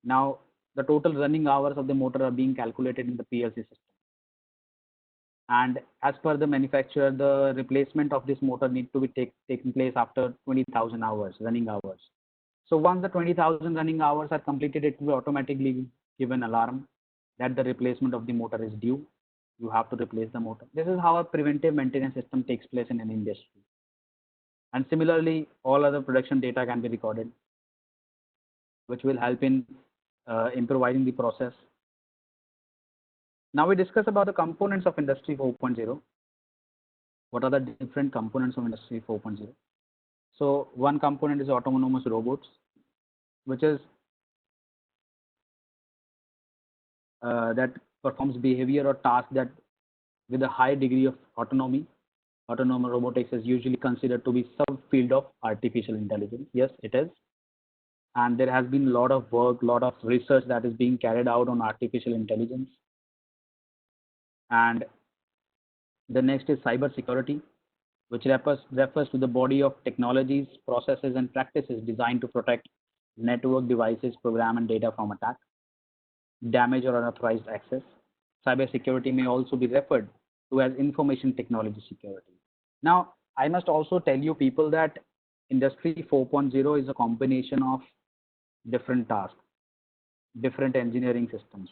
Now the total running hours of the motor are being calculated in the PLC system, and as per the manufacturer, the replacement of this motor needs to be taking place after 20,000 hours running hours. So once the 20,000 running hours are completed, it will automatically give an alarm that the replacement of the motor is due. You have to replace the motor. This is how a preventive maintenance system takes place in an industry. And similarly, all other production data can be recorded, which will help in improvising the process. Now we discuss about the components of Industry 4.0. What are the different components of Industry 4.0? So one component is autonomous robots, which is that performs behavior or task that with a high degree of autonomy. Autonomous robotics is usually considered to be subfield of artificial intelligence. Yes, it is. And there has been a lot of work, lot of research that is being carried out on artificial intelligence. And the next is cybersecurity, which refers to the body of technologies, processes, and practices designed to protect network devices, program, and data from attack, damage, or unauthorized access. Cybersecurity may also be referred to as information technology security. Now, I must also tell you people that Industry 4.0 is a combination of different tasks, different engineering systems.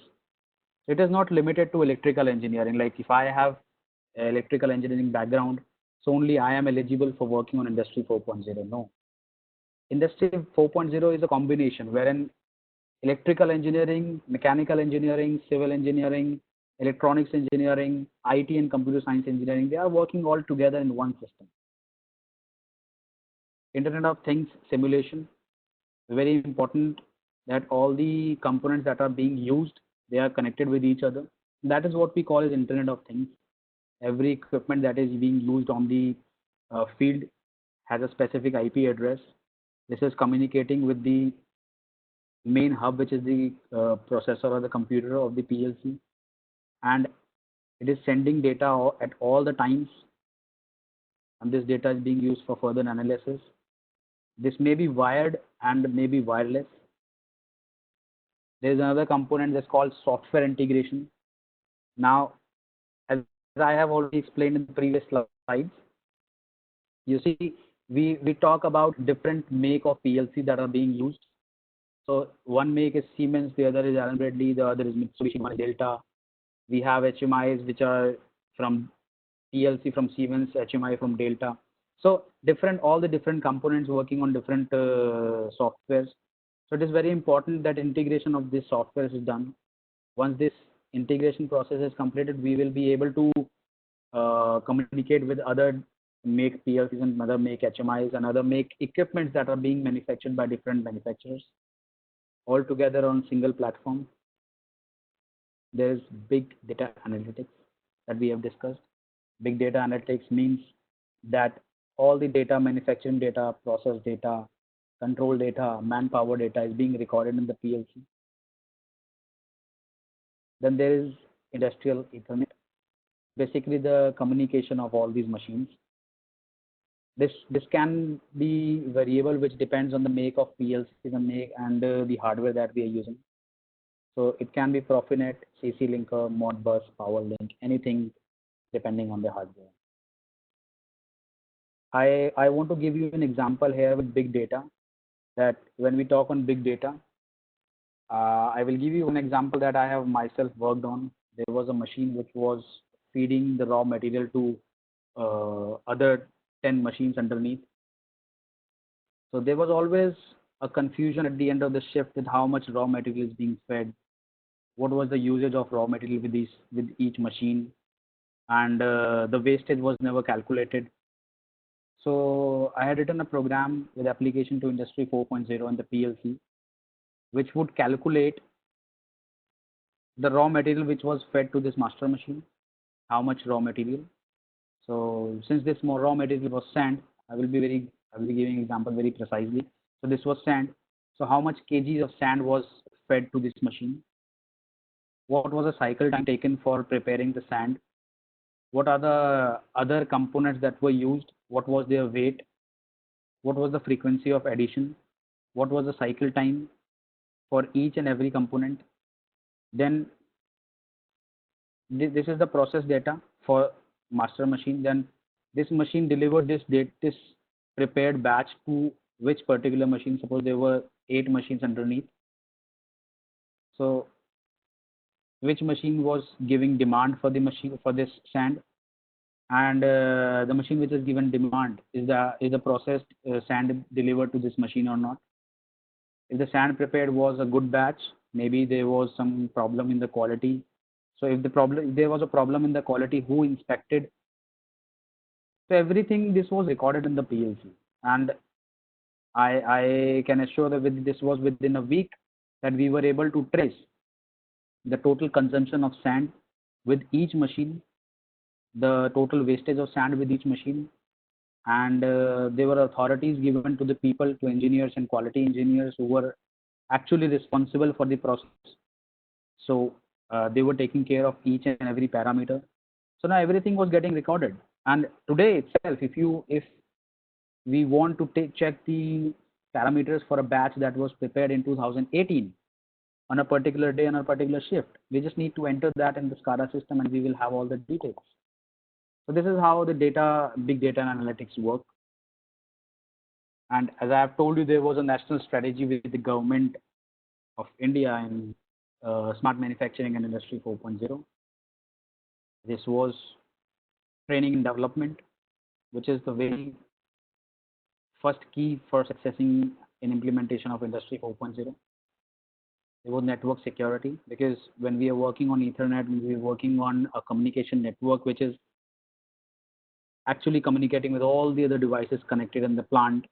It is not limited to electrical engineering. Like if I have electrical engineering background, so only I am eligible for working on Industry 4.0. No. Industry 4.0 is a combination wherein electrical engineering, mechanical engineering, civil engineering, electronics engineering, IT and computer science engineering, they are working all together in one system. Internet of Things simulation, very important that all the components that are being used, they are connected with each other. That is what we call as Internet of Things. every equipment that is being used on the field has a specific IP address. This is communicating with the main hub, which is the processor or the computer of the PLC, and it is sending data at all the times, and this data is being used for further analysis. This may be wired and may be wireless. There is another component that's called software integration. Now, as I have already explained in the previous slides, you see, we talk about different make of PLC that are being used. So one make is Siemens, the other is Allen Bradley, the other is Mitsubishi, one is Delta. We have HMIs which are from PLC from Siemens, HMI from Delta. So all the different components working on different softwares. So it is very important that integration of this software is done. Once this integration process is completed, we will be able to communicate with other make PLCs and other make HMIs and other make equipments that are being manufactured by different manufacturers, all together on single platform. There is big data analytics that we have discussed. Big data analytics means that all the data, manufacturing data, process data, control data, manpower data is being recorded in the PLC. Then there is industrial Ethernet, basically the communication of all these machines. This can be variable, which depends on the make of PLC, the make and the hardware that we are using. So it can be Profinet, CC linker, Modbus, PowerLink, anything depending on the hardware. I want to give you an example here with big data, that when we talk on big data, I will give you an example that I have myself worked on. There was a machine which was feeding the raw material to other 10 machines underneath. So there was always a confusion at the end of the shift with how much raw material is being fed, what was the usage of raw material with each machine, and the wastage was never calculated. So I had written a program with application to Industry 4.0 and the PLC, which would calculate the raw material which was fed to this master machine, how much raw material. So since this more raw material was sand, I will be giving example very precisely. So this was sand. So how much kgs of sand was fed to this machine? What was the cycle time taken for preparing the sand? What are the other components that were used? What was their weight? What was the frequency of addition? What was the cycle time for each and every component? Then this is the process data for master machine. Then this machine delivered this prepared batch to which particular machine. Suppose there were 8 machines underneath. So which machine was giving demand for the machine for this sand, and the machine which is given demand, is the processed sand delivered to this machine or not? If the sand prepared was a good batch, maybe there was some problem in the quality. So if there was a problem in the quality, who inspected? So everything this was recorded in the PLC, and I can assure that this was within a week that we were able to trace the total consumption of sand with each machine, the total wastage of sand with each machine, and there were authorities given to the people, to engineers and quality engineers who were actually responsible for the process. So they were taking care of each and every parameter. So now everything was getting recorded. And today itself, if we want to check the parameters for a batch that was prepared in 2018 on a particular day on a particular shift, we just need to enter that in the SCADA system and we will have all the details. So this is how the big data and analytics work. And as I have told you, there was a national strategy with the government of India in smart manufacturing and industry 4.0. This was training and development, which is the very first key for successing in implementation of industry 4.0. There was network security, because when we are working on Ethernet, we are working on a communication network which is actually communicating with all the other devices connected in the plant.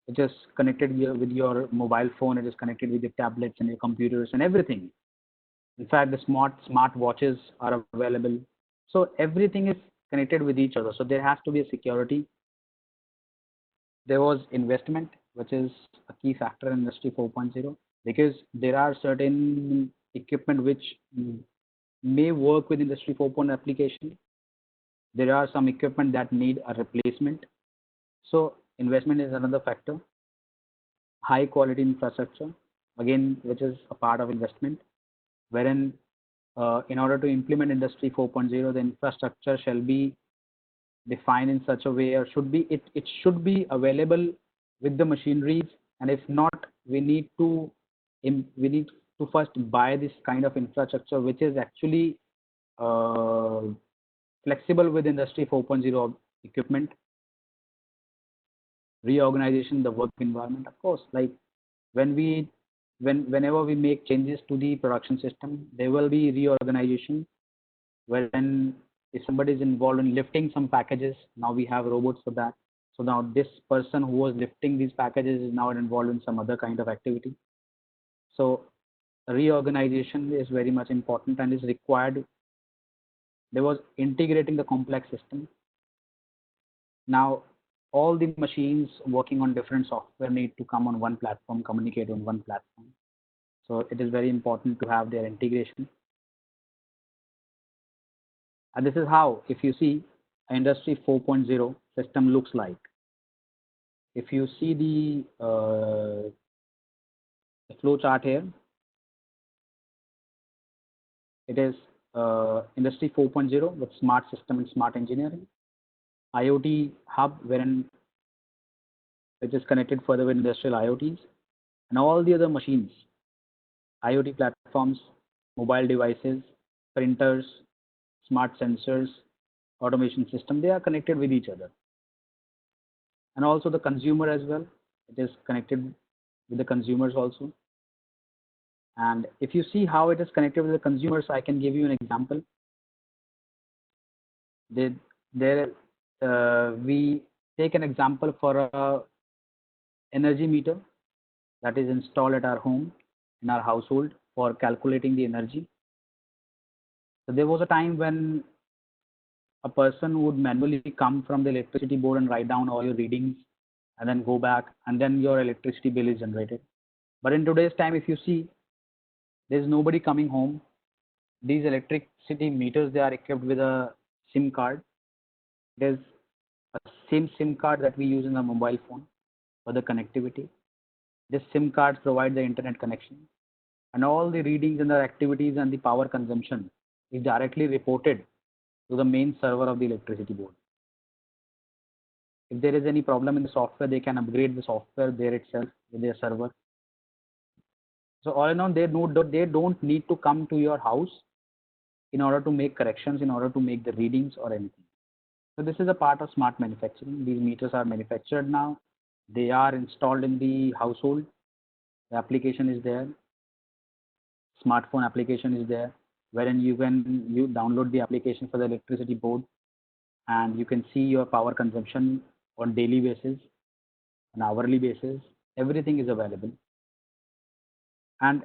It is connected with your mobile phone, it is connected with your tablets and your computers and everything. In fact, the smart watches are available. So everything is connected with each other. So there has to be a security. There was investment, which is a key factor in Industry 4.0, because there are certain equipment which may work with Industry 4.0 application. There are some equipment that need a replacement. So investment is another factor. High quality infrastructure, again, which is a part of investment, wherein in order to implement Industry 4.0, the infrastructure shall be defined in such a way, or it should be available with the machineries, and if not, we need to first buy this kind of infrastructure which is actually uh, flexible with Industry 4.0 equipment. Reorganization, the work environment, of course, like whenever we make changes to the production system, there will be reorganization, wherein if somebody is involved in lifting some packages, now we have robots for that. So now this person who was lifting these packages is now involved in some other kind of activity. So reorganization is very much important and is required. There was integrating the complex system. Now all the machines working on different software need to come on one platform, communicate on one platform. So it is very important to have their integration. And this is how, if you see, Industry 4.0 system looks like. If you see the flow chart here, it is Industry 4.0 with smart system and smart engineering. IoT hub, wherein which is connected further with industrial IoTs, and all the other machines, IoT platforms, mobile devices, printers, smart sensors, automation system, they are connected with each other. And also the consumer as well, it is connected with the consumers also. And if you see how it is connected with the consumers, I can give you an example. We take an example for a energy meter that is installed at our home, in our household, for calculating the energy. So there was a time when a person would manually come from the electricity board and write down all your readings and then go back, and then your electricity bill is generated. But in today's time, if you see, there's nobody coming home. These electricity meters, they are equipped with a SIM card. There's a same SIM card that we use in a mobile phone for the connectivity. This SIM cards provide the internet connection, and all the readings and the activities and the power consumption is directly reported to the main server of the electricity board. If there is any problem in the software, they can upgrade the software there itself with their server. So all in all, they don't need to come to your house in order to make corrections, in order to make the readings or anything. So this is a part of smart manufacturing. These meters are manufactured now. They are installed in the household. The application is there. Smartphone application is there, wherein you download the application for the electricity board, and you can see your power consumption on daily basis, on hourly basis. Everything is available. And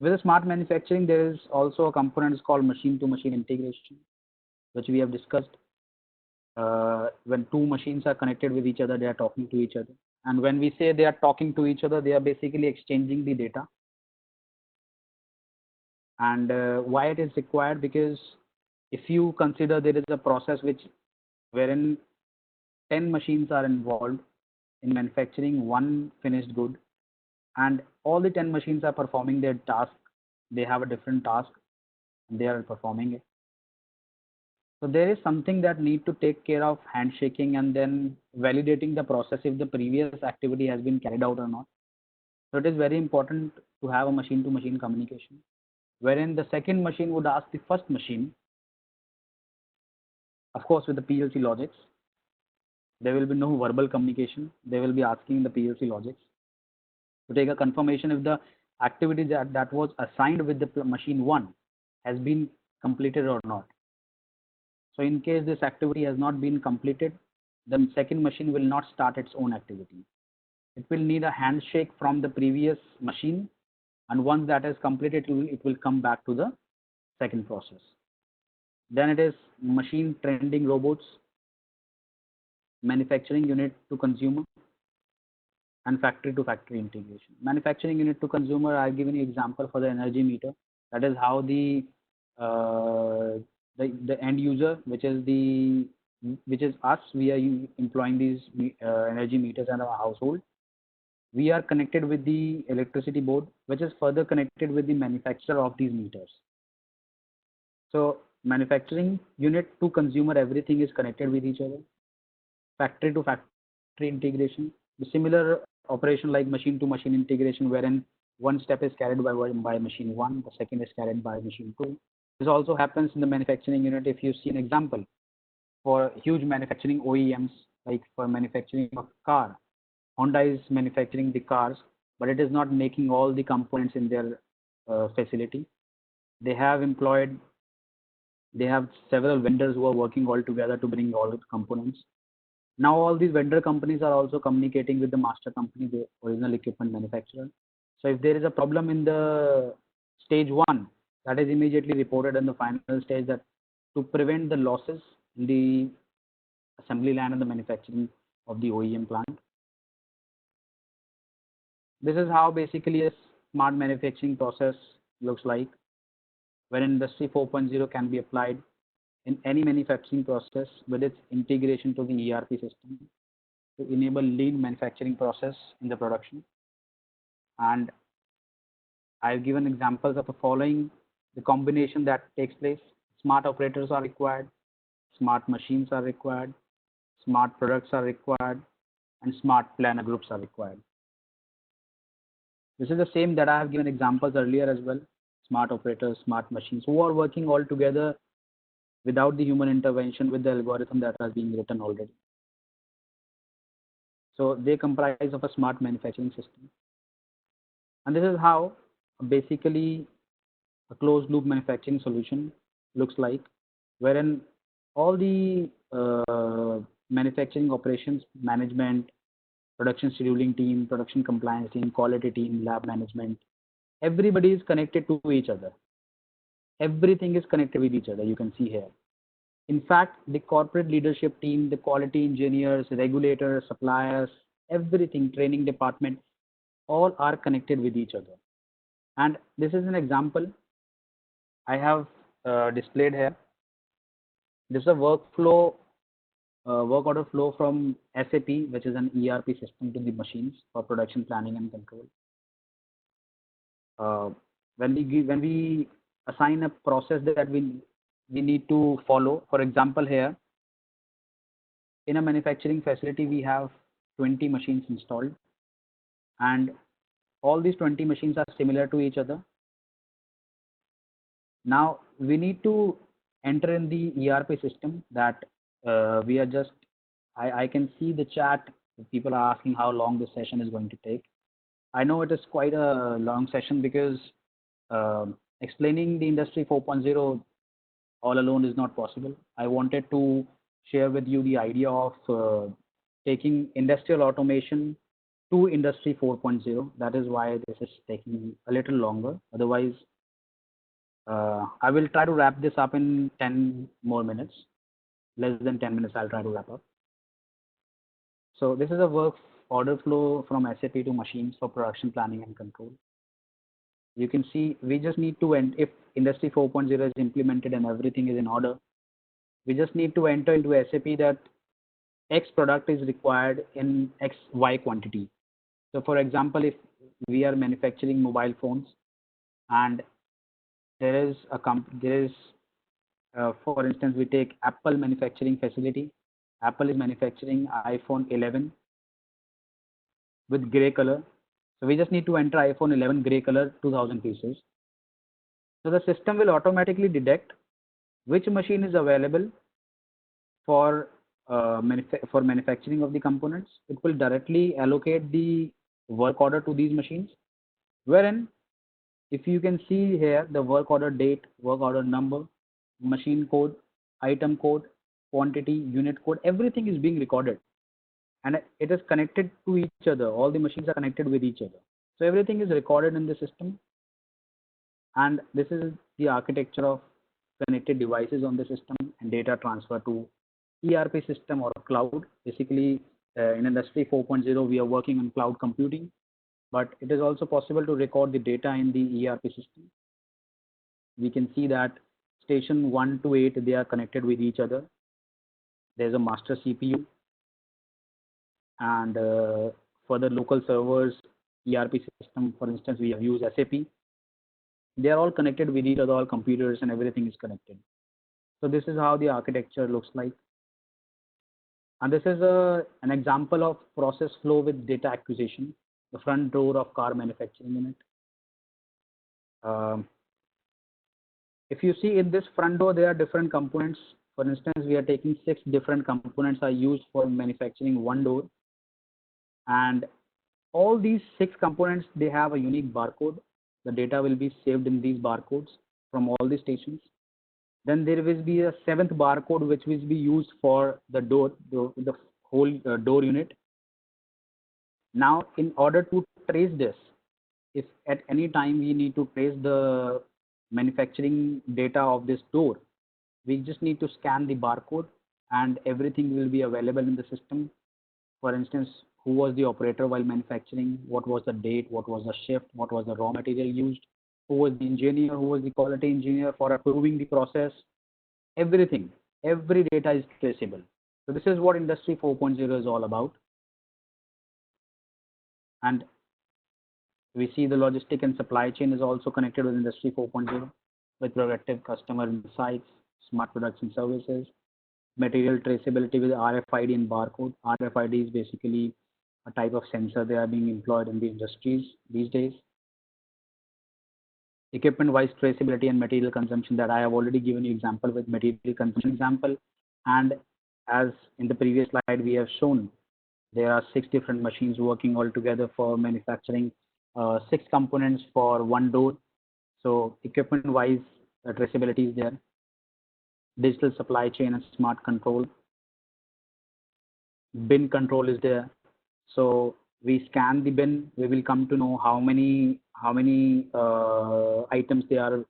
with the smart manufacturing, there is also a component called machine-to-machine integration, which we have discussed. When two machines are connected with each other, they are talking to each other. And when we say they are talking to each other, they are basically exchanging the data. And why it is required? Because if you consider there is a process wherein 10 machines are involved in manufacturing one finished good, and all the 10 machines are performing their task. They have a different task, and they are performing it. So there is something that need to take care of handshaking and then validating the process if the previous activity has been carried out or not. So it is very important to have a machine-to-machine communication, wherein the second machine would ask the first machine, of course with the PLC logics. There will be no verbal communication. They will be asking the PLC logics to take a confirmation if the activity that was assigned with the machine 1 has been completed or not. So in case this activity has not been completed, the second machine will not start its own activity. It will need a handshake from the previous machine, and once that is completed, it will come back to the second process. Then it is machine trending robots, manufacturing unit to consumer, and factory to factory integration. Manufacturing unit to consumer, I've given you example for the energy meter. That is how uh, the end user, which is us, we are employing these energy meters in our household. We are connected with the electricity board, which is further connected with the manufacturer of these meters. So manufacturing unit to consumer, everything is connected with each other. Factory to factory integration, the similar operation like machine to machine integration, wherein one step is carried by machine 1, the second is carried by machine 2. This also happens in the manufacturing unit. If you see an example for huge manufacturing OEMs, like for manufacturing of car, Honda is manufacturing the cars, but it is not making all the components in their facility. They have several vendors who are working all together to bring all the components. Now all these vendor companies are also communicating with the master company, the original equipment manufacturer. So if there is a problem in the stage 1, that is immediately reported in the final stage, that to prevent the losses in the assembly line and the manufacturing of the OEM plant. This is how basically a smart manufacturing process looks like, where Industry 4.0 can be applied in any manufacturing process with its integration to the ERP system to enable lean manufacturing process in the production. And I've given examples of the following, the combination that takes place. Smart operators are required, smart machines are required, smart products are required, and smart planner groups are required. This is the same that I have given examples earlier as well. Smart operators, smart machines, who are working all together without the human intervention with the algorithm that has been written already. So they comprise of a smart manufacturing system. And this is how basically a closed loop manufacturing solution looks like, wherein all the manufacturing operations management, production scheduling team, production compliance team, quality team, lab management, everybody is connected to each other. Everything is connected with each other, you can see here. In fact, the corporate leadership team, the quality engineers, regulators, suppliers, everything, training department, all are connected with each other. And this is an example I have displayed here. This is a workflow, work order flow from SAP, which is an ERP system, to the machines for production planning and control. When we assign a process that we need to follow, for example, here in a manufacturing facility, we have 20 machines installed, and all these 20 machines are similar to each other. Now we need to enter in the ERP system that we are just, I can see the chat. People are asking how long this session is going to take. I know it is quite a long session because explaining the Industry 4.0 all alone is not possible. I wanted to share with you the idea of taking industrial automation to Industry 4.0. That is why this is taking a little longer. Otherwise, I will try to wrap this up in 10 more minutes. Less than 10 minutes, I'll try to wrap up. So this is a work order flow from SAP to machines for production planning and control. You can see we just need to end, if Industry 4.0 is implemented and everything is in order, we just need to enter into SAP that X product is required in X, Y quantity. So for example, if we are manufacturing mobile phones and there is for instance, we take Apple manufacturing facility. Apple is manufacturing iPhone 11 with gray color. So we just need to enter iPhone 11 gray color 2000 pieces. So the system will automatically detect which machine is available for manufacturing of the components. It will directly allocate the work order to these machines, wherein if you can see here, the work order date, work order number, machine code, item code, quantity, unit code, everything is being recorded and it is connected to each other. All the machines are connected with each other. So everything is recorded in the system, and this is the architecture of connected devices on the system and data transfer to ERP system or cloud. Basically, in Industry 4.0, we are working on cloud computing, but it is also possible to record the data in the ERP system. We can see that station 1 to 8, they are connected with each other. There's a master CPU, and for the local servers, ERP system, for instance, we have used SAP. They are all connected with each other, all computers and everything is connected. So this is how the architecture looks like. And this is an example of process flow with data acquisition, the front door of car manufacturing unit. If you see in this front door, there are different components. For instance, we are taking 6 different components are used for manufacturing one door. And all these 6 components, they have a unique barcode. The data will be saved in these barcodes from all the stations. Then there will be a 7th barcode which will be used for the the whole door unit. Now, in order to trace this, if at any time we need to trace the manufacturing data of this door, we just need to scan the barcode and everything will be available in the system. For instance, who was the operator while manufacturing, what was the date, what was the shift, what was the raw material used, who was the engineer, who was the quality engineer for approving the process, everything, every data is traceable. So this is what Industry 4.0 is all about. And we see the logistic and supply chain is also connected with Industry 4.0 with proactive customer insights, smart products and services, material traceability with RFID and barcode. RFID is basically a type of sensor they are being employed in the industries these days. Equipment-wise traceability and material consumption that I have already given you example with material consumption example. And as in the previous slide we have shown, there are 6 different machines working all together for manufacturing 6 components for one door. So equipment-wise traceability is there. Digital supply chain and smart control. Bin control is there. So we scan the bin, we will come to know how many items they are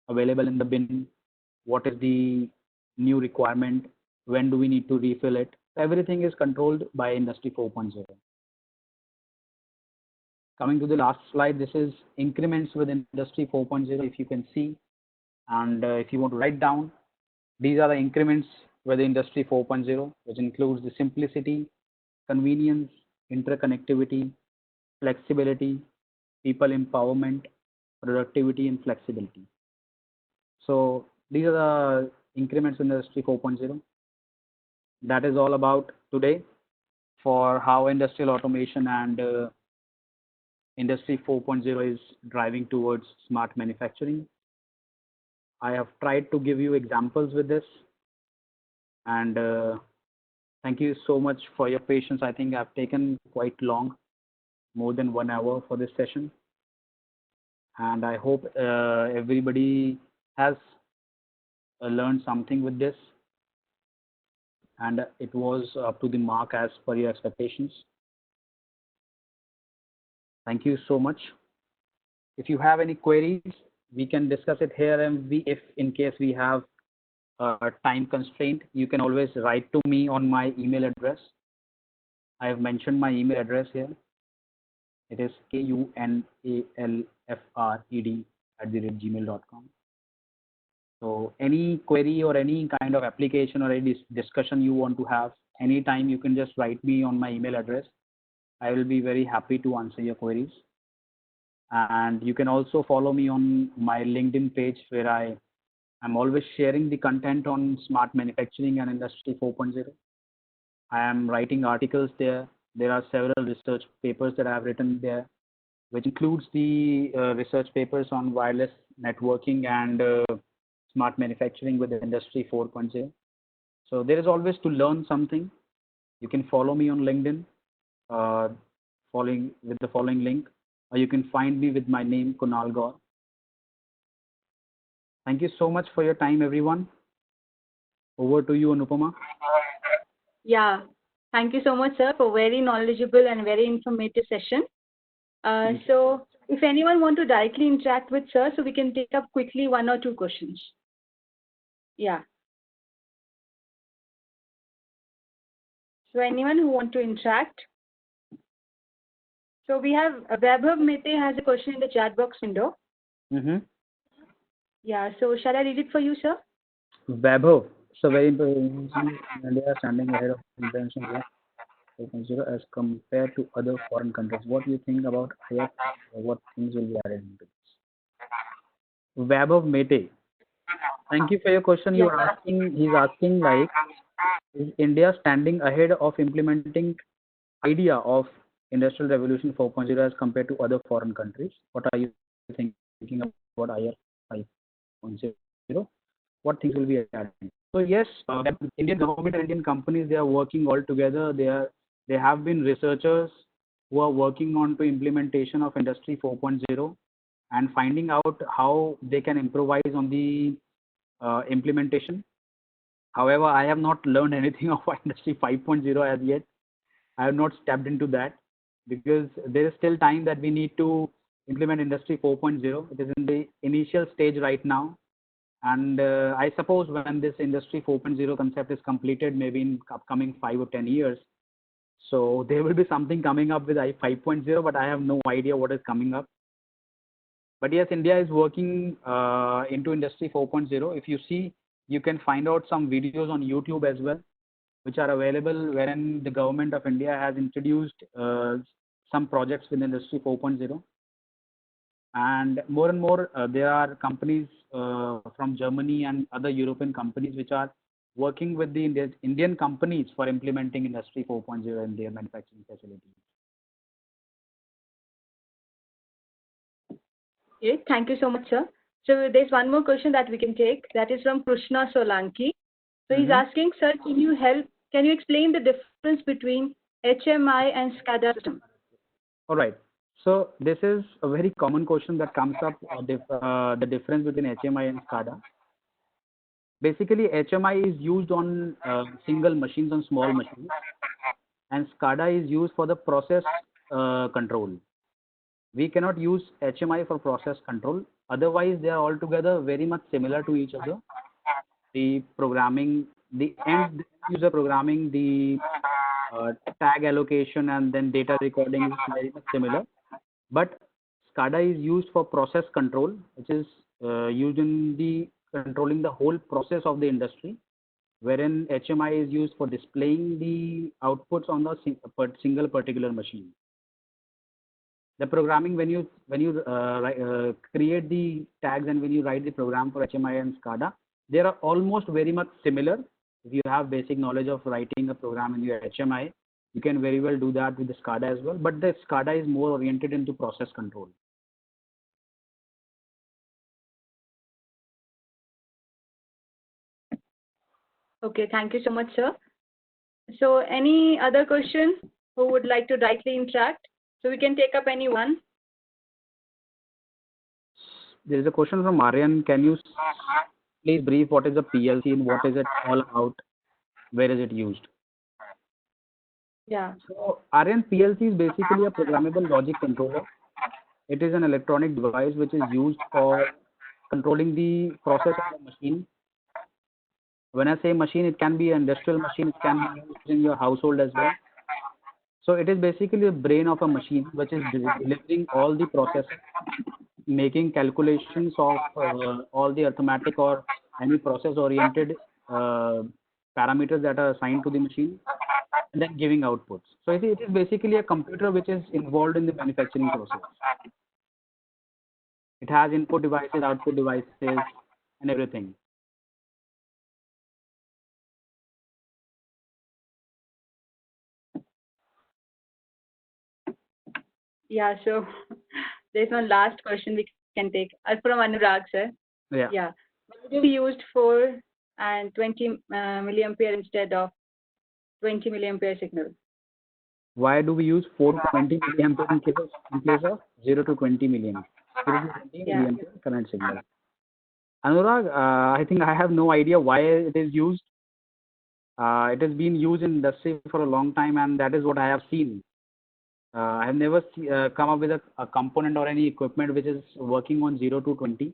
available in the bin, what is the new requirement, when do we need to refill it. Everything is controlled by Industry 4.0. Coming to the last slide, this is increments with Industry 4.0, if you can see. And if you want to write down, these are the increments with Industry 4.0, which includes the simplicity, convenience, interconnectivity, flexibility, people empowerment, productivity, and flexibility. So these are the increments in Industry 4.0. That is all about today for how industrial automation and Industry 4.0 is driving towards smart manufacturing. I have tried to give you examples with this, and thank you so much for your patience. I think I've taken quite long, more than 1 hour for this session, and I hope everybody has learned something with this, and it was up to the mark as per your expectations. Thank you so much. If you have any queries, we can discuss it here, and if in case we have a time constraint, you can always write to me on my email address. I have mentioned my email address here. It is kunalfred@gmail.com. So any query or any kind of application or any discussion you want to have, anytime you can just write me on my email address. I will be very happy to answer your queries. And you can also follow me on my LinkedIn page, where I am always sharing the content on smart manufacturing and Industry 4.0. I am writing articles there. There are several research papers that I have written there, which includes the research papers on wireless networking and smart manufacturing with the Industry 4.0. So there is always to learn something. You can follow me on LinkedIn, following with the following link, or you can find me with my name, Kunal Gaur. Thank you so much for your time, everyone. Over to you, Anupama. Yeah, thank you so much, sir, for very knowledgeable and very informative session. So if anyone want to directly interact with sir, so we can take up quickly 1 or 2 questions. Yeah. So anyone who want to interact? So we have Vaibhav Mete has a question in the chat box window. Mm-hmm. Yeah. So shall I read it for you, sir? Vaibhav, so very important. India is standing ahead of invention 4.0 as compared to other foreign countries. What do you think about IF? What things will be added into this? Vaibhav Mete, thank you for your question. You Yeah. are asking, he's asking like, is India standing ahead of implementing idea of Industrial Revolution 4.0 as compared to other foreign countries? What are you thinking about IF 5.0? What things will be added? So yes, Indian government and Indian companies, they are working all together. They have been researchers who are working on to implementation of Industry 4.0 and finding out how they can improvise on the implementation. However, I have not learned anything of Industry 5.0 as yet. I have not stepped into that because there is still time that we need to implement Industry 4.0. It is in the initial stage right now. And I suppose when this Industry 4.0 concept is completed, maybe in upcoming 5 or 10 years, so there will be something coming up with I 5.0, but I have no idea what is coming up. But yes, India is working into Industry 4.0. If you see, you can find out some videos on YouTube as well, which are available, wherein the government of India has introduced some projects with Industry 4.0. And more, there are companies from Germany and other European companies which are working with the Indian companies for implementing Industry 4.0 in their manufacturing facilities. Okay. Thank you so much, sir. So there's one more question that we can take. That is from Krishna Solanki. So he's asking, sir, can you explain the difference between HMI and SCADA system? All right. So this is a very common question that comes up, the difference between HMI and SCADA. Basically, HMI is used on single machines, on small machines, and SCADA is used for the process control. We cannot use HMI for process control. Otherwise, they are altogether very much similar to each other. The programming, the end user programming, the tag allocation, and then data recording is very much similar. But SCADA is used for process control, which is used in the controlling the whole process of the industry, wherein HMI is used for displaying the outputs on the single particular machine. The programming, when you create the tags and when you write the program for HMI and SCADA, they are almost very much similar. If you have basic knowledge of writing a program in your HMI, you can very well do that with the SCADA as well. But the SCADA is more oriented into process control. Okay, thank you so much, sir. So any other question who would like to directly interact? So we can take up any one. There is a question from Aryan. Can you please brief what is a PLC and what is it all about? Where is it used? Yeah. So Aryan, PLC is basically a programmable logic controller. It is an electronic device which is used for controlling the process of the machine. When I say machine, it can be an industrial machine, it can be used in your household as well. So it is basically the brain of a machine which is delivering all the processes, making calculations of all the arithmetic or any process oriented parameters that are assigned to the machine, and then giving outputs. So it is basically a computer which is involved in the manufacturing process. It has input devices, output devices, and everything. Yeah, so there's one last question we can take. From Anurag, sir. Yeah. Yeah. Why do we used 4 and 20 milliampere instead of 20 milliampere signal? Why do we use 420 milliampere in place of 0 to 20 milliampere? 0 to 20 Yeah. milliampere current signal. Anurag, I think I have no idea why it is used. It has been used in industry for a long time, and that is what I have seen. I have never come up with a component or any equipment which is working on 0 to 20.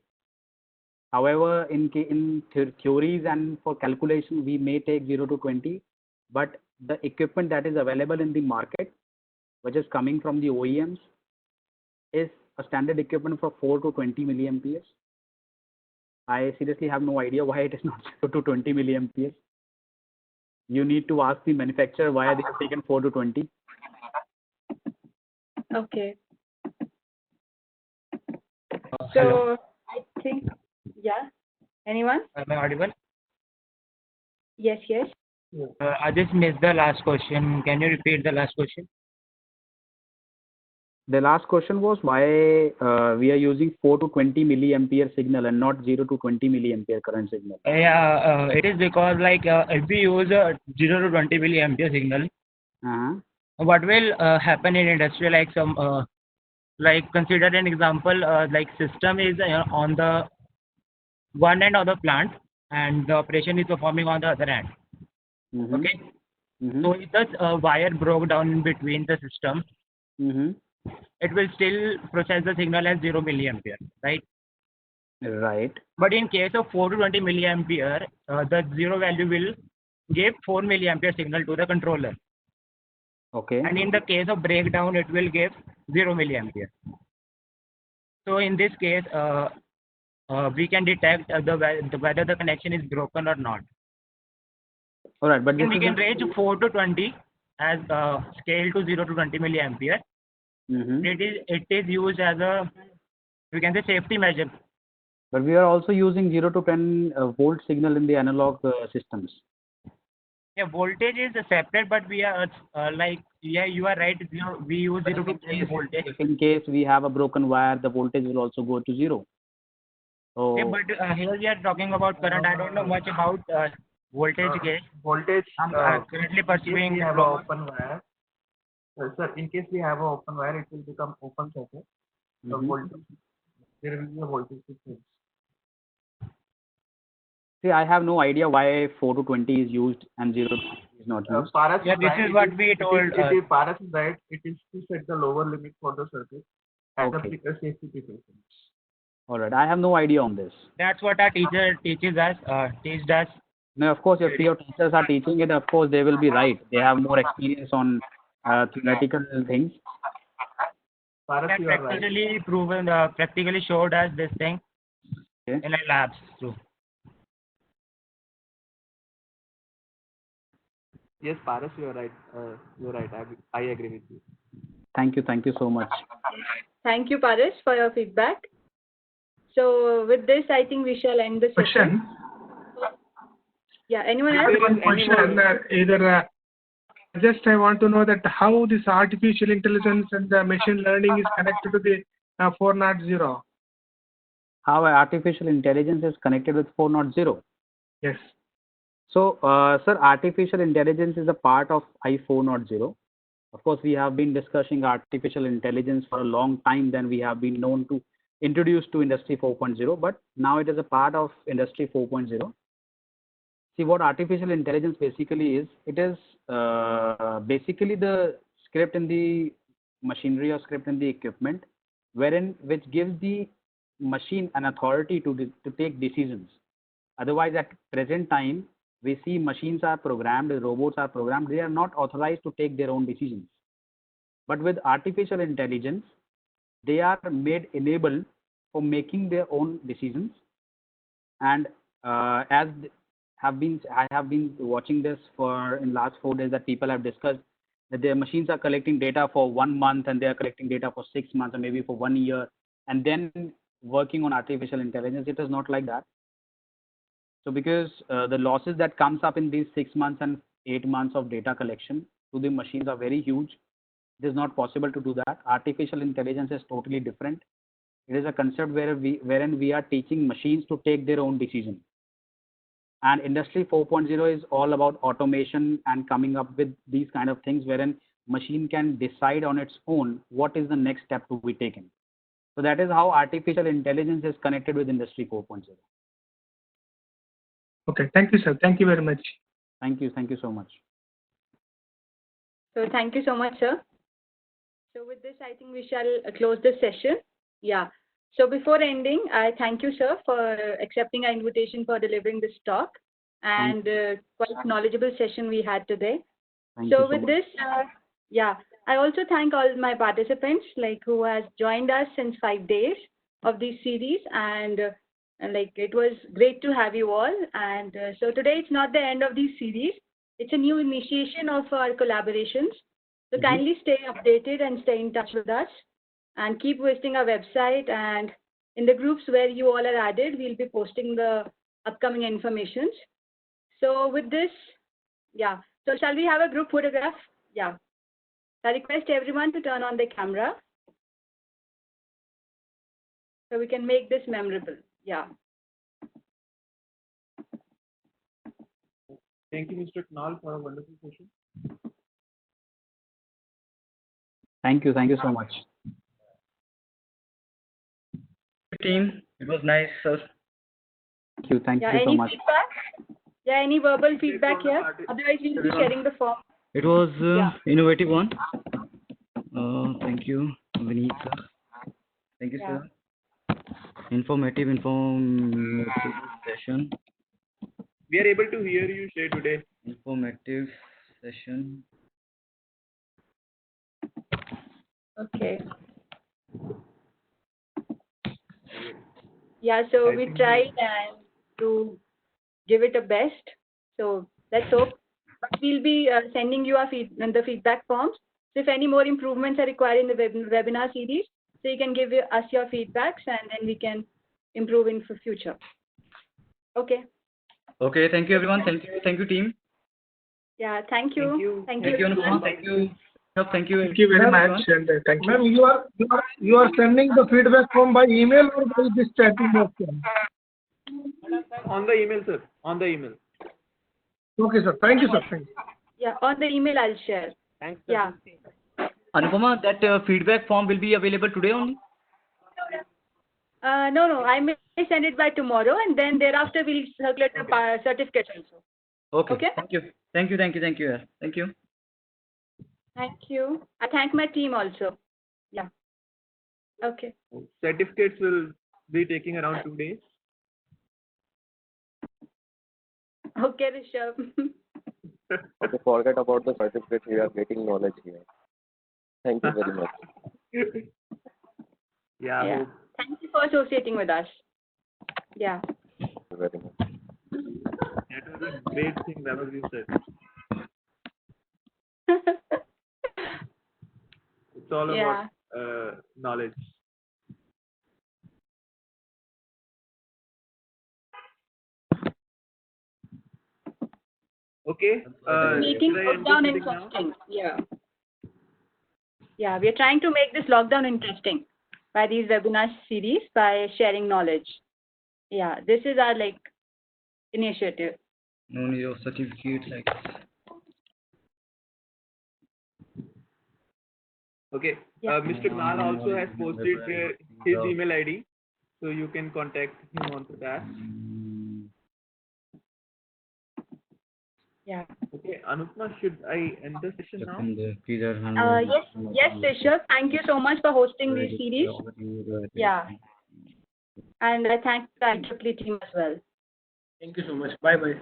However, in theories and for calculation, we may take 0 to 20, but the equipment that is available in the market, which is coming from the OEMs, is a standard equipment for 4 to 20 milliamperes. I seriously have no idea why it is not 0 to 20 milliamperes. You need to ask the manufacturer why they have taken 4 to 20. Okay. Hello. So I think, yeah. Anyone? Am I audible? Yes, yes. I just missed the last question. Can you repeat the last question? The last question was why we are using 4 to 20 milliampere signal and not 0 to 20 milliampere current signal. Yeah, it is because like if we use a 0 to 20 milliampere signal, what will happen in industry, like some like consider an example, like system is on the one end of the plant and the operation is performing on the other end. Okay. So if the wire broke down in between the system, it will still process the signal as 0 milliampere, right? Right. But in case of 4 to 20 milliampere, the zero value will give 4 milliampere signal to the controller. Okay. And in the case of breakdown, it will give 0 milliampere. So in this case, we can detect whether the connection is broken or not. All right, but And we can range 4 to 20 as scale to 0 to 20 milliampere. It is used as a, we can say, safety measure. But we are also using 0 to 10 volt signal in the analog systems. Yeah, voltage is separate, but we are like, yeah, you are right. We use 0 to 10 voltage. If in case we have a broken wire, the voltage will also go to 0. So, Yeah, but here we are talking about current. I don't know much about voltage gauge. Voltage. I'm currently pursuing we have an open wire. Sir, in case we have an open wire, it will become open circuit. The voltage, there will be a voltage difference. see, I have no idea why 4 to 20 is used and 0 to 20 is not used. Paras Yeah, this is what we told. Paras is right. It is to set the lower limit for the circuit and the safety precautions. All right, I have no idea on this. That's what our teacher teaches us. Teaches us. No, of course, if your teachers are teaching it, of course, they will be right. They have more experience on theoretical things. Paras, you are right. Practically proven, practically showed us this thing in our labs too. Yes, Paras, you are right. You are right. I agree with you. Thank you so much. Thank you, Paras, for your feedback. So with this, I think we shall end the session. Yeah, anyone else? One question, just I want to know that how this artificial intelligence and the machine learning is connected to the 4.0. How artificial intelligence is connected with 4.0? Yes. So, sir, artificial intelligence is a part of I4.0. Of course, we have been discussing artificial intelligence for a long time. Then we have been known to introduce to Industry 4.0, but now it is a part of Industry 4.0. See, what artificial intelligence basically is, it is basically the script in the machinery or script in the equipment, which gives the machine an authority to take decisions. Otherwise, at present time, we see machines are programmed, robots are programmed, they are not authorized to take their own decisions. But with artificial intelligence, they are made enabled for making their own decisions. And as I have been watching this for in last 4 days, that people have discussed that their machines are collecting data for 1 month and they are collecting data for 6 months or maybe for 1 year and then working on artificial intelligence. It is not like that. So because the losses that comes up in these 6 months and 8 months of data collection to the machines are very huge. It is not possible to do that. Artificial intelligence is totally different. It is a concept wherein we are teaching machines to take their own decision. And Industry 4.0 is all about automation and coming up with these kind of things wherein machine can decide on its own what is the next step to be taken. So that is how artificial intelligence is connected with Industry 4.0. Okay, thank you, sir. Thank you very much. Thank you so much. So thank you so much, sir. So with this, I think we shall close this session. Yeah. So before ending, I thank you, sir, for accepting our invitation for delivering this talk and quite knowledgeable session we had today. Thank So you so with much. this, I also thank all my participants, like who has joined us since 5 days of this series, and like it was great to have you all. And so today it's not the end of this series; it's a new initiation of our collaborations. So kindly stay updated and stay in touch with us, and keep visiting our website, and in the groups where you all are added, we'll be posting the upcoming informations. So with this, so shall we have a group photograph? Yeah. I request everyone to turn on the camera so we can make this memorable. Yeah. Thank you, Mr. Knal, for a wonderful session. Thank you so much. Team, it was nice, sir. Thank you so Any much. feedback? Yeah, any verbal feedback here? Otherwise, we'll be sharing the form. It was innovative one. Thank you, Vineet, sir. Thank you, Yeah. sir. Informative session. We are able to hear you share today. Informative session. Okay. Yeah, so we tried and to give it a best. So let's hope. But we'll be sending you the feedback forms. So if any more improvements are required in the webinar series, so you can give us your feedbacks and then we can improve in for future. Okay. Okay, thank you everyone. Thank you team. Yeah, thank you. Thank you, Anupam. Thank you. Thank you. Thank you very much, and thank you. Ma'am, you are sending the feedback form by email or by this chatting box? On the email, sir. On the email. Okay, sir. Thank you, sir. Thank you. Yeah, on the email I'll share. Thanks. Yeah. Anupama, that feedback form will be available today only? No, I may send it by tomorrow, and then thereafter we'll circulate the certificates also. Okay. Okay. Thank you. Thank you. Thank you. I thank my team also. Yeah. Okay. Certificates will be taking around 2 days. Okay, Rishabh. Okay, forget about the certificate. We are getting knowledge here. Thank you very much. Yeah. Thank you for associating with us. Yeah. Thank you very much. That was a great thing that was you said. It's all about knowledge. Okay. Making should I end lockdown this meeting now? interesting. Yeah. Yeah, we are trying to make this lockdown interesting by these webinar series by sharing knowledge. Yeah, this is our initiative. No need of certificate like this. Okay. Yeah. Mr. Knal also has posted his email ID, so you can contact him on that. Yeah. Okay, Anupma, should I end the session now? Yes, Rishabh. Thank you so much for hosting this series. Yeah. And I thank the IEEE team as well. Thank you so much. Bye. Bye.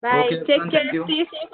Okay, Take care. thank you. Stay safe.